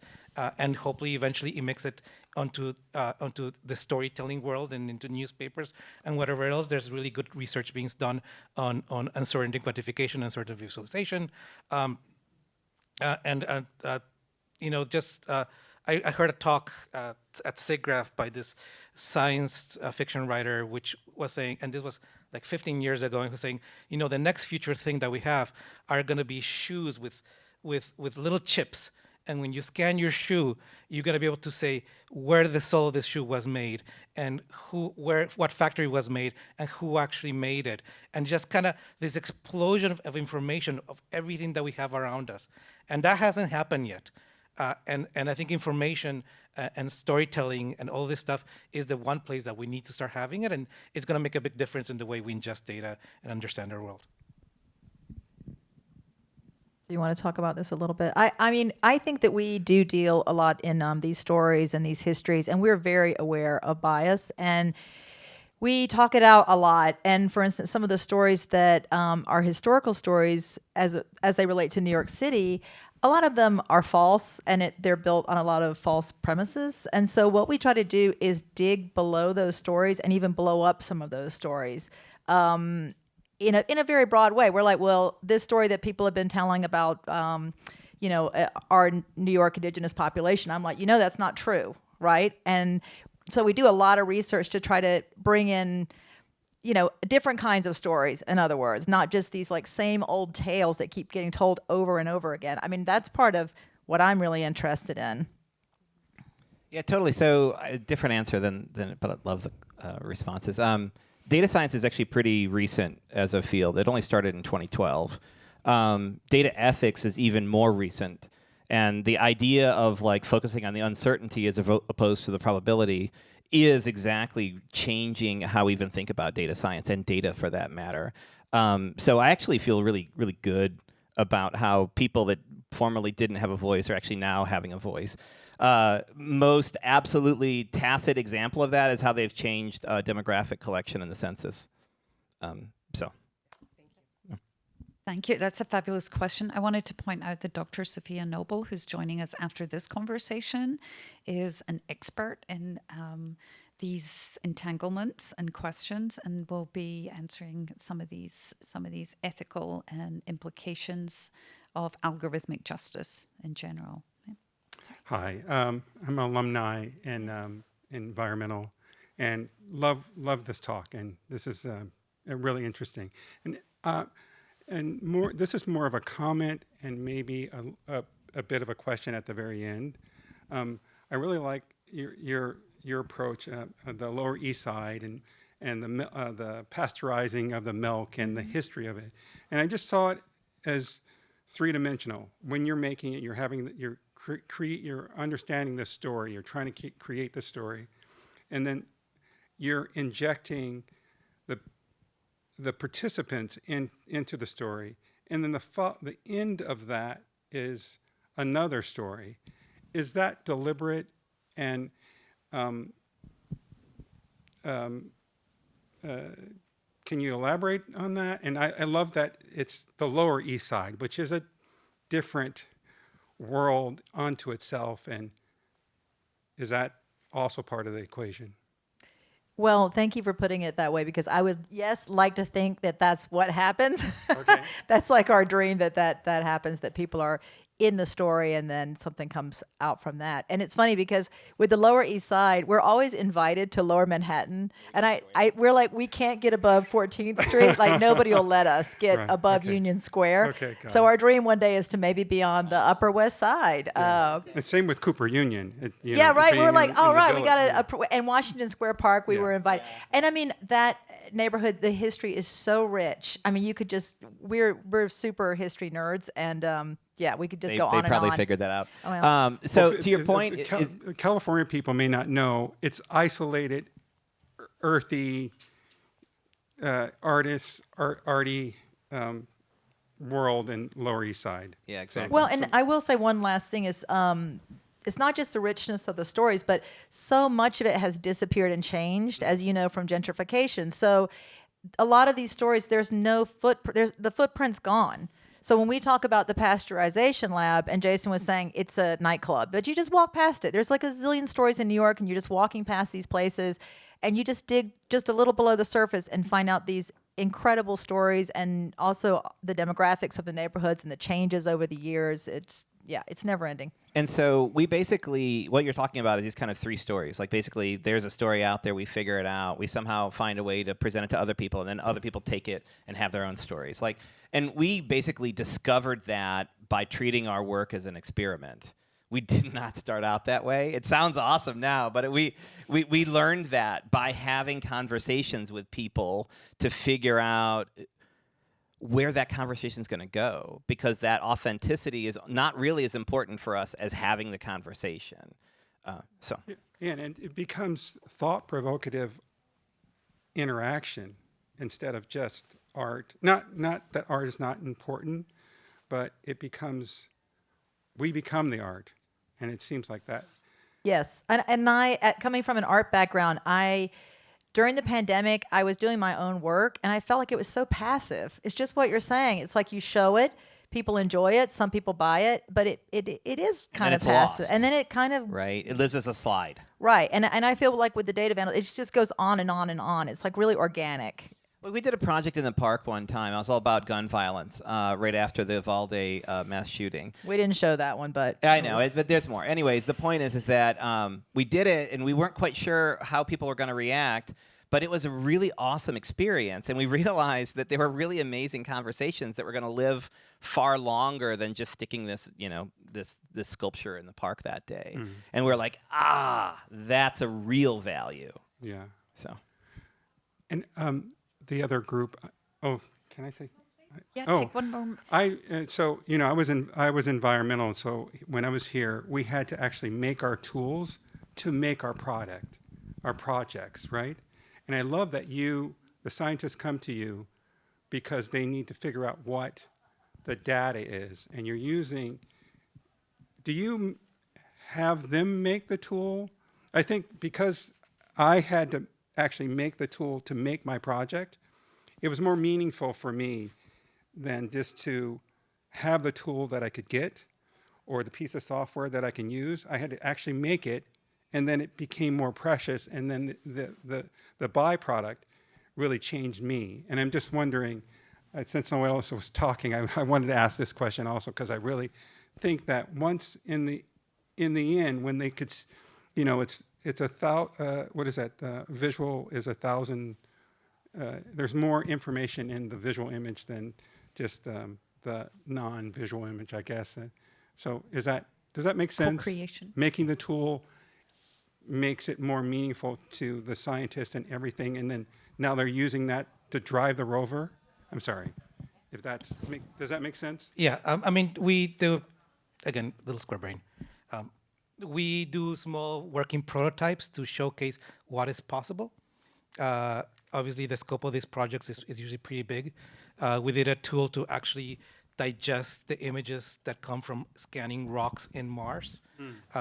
and hopefully eventually it makes it onto the storytelling world and into newspapers and whatever else. There's really good research being done on uncertainty quantification and sort of visualization, I heard a talk at SIGGRAPH by this science fiction writer, which was saying, and this was like 15 years ago, and he was saying, the next future thing that we have are going to be shoes with little chips. And when you scan your shoe, you're going to be able to say where the sole of this shoe was made, and what factory was made, and who actually made it. And just kind of this explosion of information of everything that we have around us. And that hasn't happened yet. And I think information and storytelling and all this stuff is the one place that we need to start having it, and it's going to make a big difference in the way we ingest data and understand our world. Do you want to talk about this a little bit? I think that we do deal a lot in these stories and these histories, and we're very aware of bias, and we talk it out a lot. And for instance, some of the stories that are historical stories as they relate to New York City, a lot of them are false, and they're built on a lot of false premises. And so what we try to do is dig below those stories and even blow up some of those stories in a very broad way. We're like, well, this story that people have been telling about, our New York indigenous population, I'm like, that's not true, right? And so we do a lot of research to try to bring in different kinds of stories, in other words, not just these like same old tales that keep getting told over and over again. I mean, that's part of what I'm really interested in. Yeah, totally. So a different answer but I love the responses. Data science is actually pretty recent as a field. It only started in 2012. Data ethics is even more recent. And the idea of like focusing on the uncertainty as opposed to the probability is exactly changing how we even think about data science and data for that matter. So I actually feel really, really good about how people that formerly didn't have a voice are actually now having a voice. Most absolutely tacit example of that is how they've changed demographic collection in the census. Thank you. That's a fabulous question. I wanted to point out that Dr. Sophia Noble, who's joining us after this conversation, is an expert in these entanglements and questions, and will be answering some of these ethical and implications of algorithmic justice in general. Yeah. Hi, I'm an alumni in environmental, and love this talk, and this is really interesting. And And more, this is more of a comment and maybe a bit of a question at the very end. I really like your approach, the Lower East Side and the pasteurizing of the milk and the history of it. And I just saw it as three-dimensional. When you're making it, you're understanding the story. You're trying to create the story, and then you're injecting the participants into the story, and then the end of that is another story. Is that deliberate? And can you elaborate on that? And I love that it's the Lower East Side, which is a different world unto itself. And is that also part of the equation? Well, thank you for putting it that way, because I would, yes, like to think that that's what happens. Okay. That's like our dream, that happens, that people are in the story and then something comes out from that. And it's funny because with the Lower East Side, we're always invited to Lower Manhattan. And we're like, we can't get above 14th Street. Like nobody will let us get Right, above okay. Union Square. Okay, got So it. our dream one day is to maybe be on the Upper West Side. And same with Cooper Union. Yeah, right. We were like, oh, all right, we got and Washington Square Park, we Yeah. were invited. And I mean, that neighborhood, the history is so rich. I mean, you could just, we're super history nerds, and yeah, we could just go on and on. They probably figured that out. Oh, well. So to your point, California people may not know, it's isolated, earthy, arty world in Lower East Side. Yeah, exactly. Well, and I will say one last thing is, it's not just the richness of the stories, but so much of it has disappeared and changed, as you know, from gentrification. So a lot of these stories, there's no footprint, the footprint's gone. So when we talk about the pasteurization lab, and Jason was saying it's a nightclub, but you just walk past it. There's like a zillion stories in New York, and you're just walking past these places, and you just dig just a little below the surface and find out these incredible stories, and also the demographics of the neighborhoods and the changes over the years. It's never ending. And so we basically, what you're talking about is these kind of three stories. Like basically there's a story out there, we figure it out, we somehow find a way to present it to other people, and then other people take it and have their own stories. Like, and we basically discovered that by treating our work as an experiment. We did not start out that way. It sounds awesome now, but we learned that by having conversations with people to figure out where that conversation is going to go, because that authenticity is not really as important for us as having the conversation. Yeah, and it becomes thought-provocative interaction instead of just art. Not that art is not important, but it becomes, we become the art, and it seems like that. Yes, and I, coming from an art background, during the pandemic, I was doing my own work, and I felt like it was so passive. It's just what you're saying. It's like you show it, people enjoy it, some people buy it, but it is kind of passive. Lost. And then it kind of... Right? It lives as a slide. Right, and I feel like with the data vandal, it just goes on and on and on. It's like really organic. Well, we did a project in the park one time. I was all about gun violence right after the Uvalde mass shooting. We didn't show that one, but... I know, but there's more. Anyways, the point is that we did it, and we weren't quite sure how people were going to react, but it was a really awesome experience, and we realized that there were really amazing conversations that were going to live far longer than just sticking this, this sculpture in the park that day. Mm. And we're like, that's a real value. Yeah. So. And the other group. Oh, can I say? Yeah, oh, take one more. I was environmental, so when I was here, we had to actually make our tools to make our product, our projects, right? And I love that the scientists come to you because they need to figure out what the data is, and you're using. Do you have them make the tool? I think because I had to actually make the tool to make my project, it was more meaningful for me than just to have the tool that I could get or the piece of software that I can use. I had to actually make it, and then it became more precious, and then the byproduct really changed me. And I'm just wondering, since no one else was talking, I wanted to ask this question also, because I really think that once in the end, when they could, it's what is that? Visual is 1,000. There's more information in the visual image than just the non-visual image, I guess. So does that make sense? Co-creation. Making the tool makes it more meaningful to the scientist and everything, and then now they're using that to drive the rover. I'm sorry, if does that make sense? Yeah, I mean, we do, again, little square brain. We do small working prototypes to showcase what is possible. Obviously, the scope of these projects is usually pretty big. We did a tool to actually digest the images that come from scanning rocks in Mars.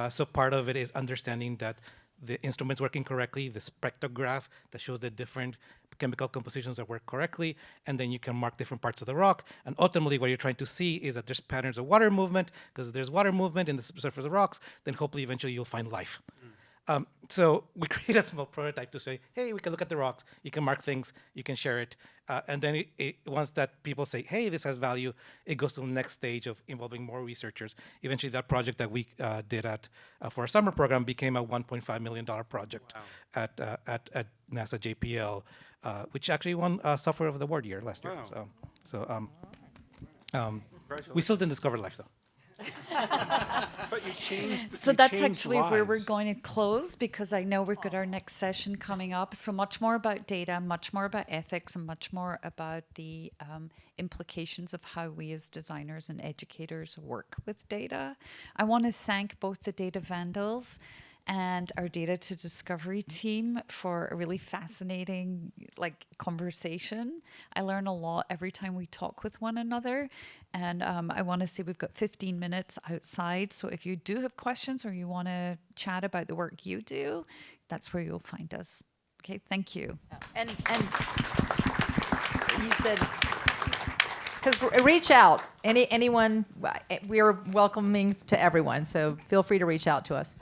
So part of it is understanding that the instrument's working correctly, the spectrograph that shows the different chemical compositions that work correctly, and then you can mark different parts of the rock. And ultimately, what you're trying to see is that there's patterns of water movement, because if there's water movement in the surface of rocks, then hopefully eventually you'll find life. So we create a small prototype to say, hey, we can look at the rocks, you can mark things, you can share it. And then once that people say, hey, this has value, it goes to the next stage of involving more researchers. Eventually that project that we did for our summer program became a $1.5 million project at NASA JPL, which actually won Software of the Award year last year. Wow. We still didn't discover life though. But you changed. So you that's changed actually where we're lives. going to close, because I know we've got our next session coming up. So much more about data, much more about ethics, and much more about the implications of how we as designers and educators work with data. I want to thank both the Data Vandals and our Data to Discovery team for a really fascinating conversation. I learn a lot every time we talk with one another. And I want to say we've got 15 minutes outside. So if you do have questions or you want to chat about the work you do, that's where you'll find us. Okay, thank you. And you said, because reach out. Anyone, we are welcoming to everyone. So feel free to reach out to us.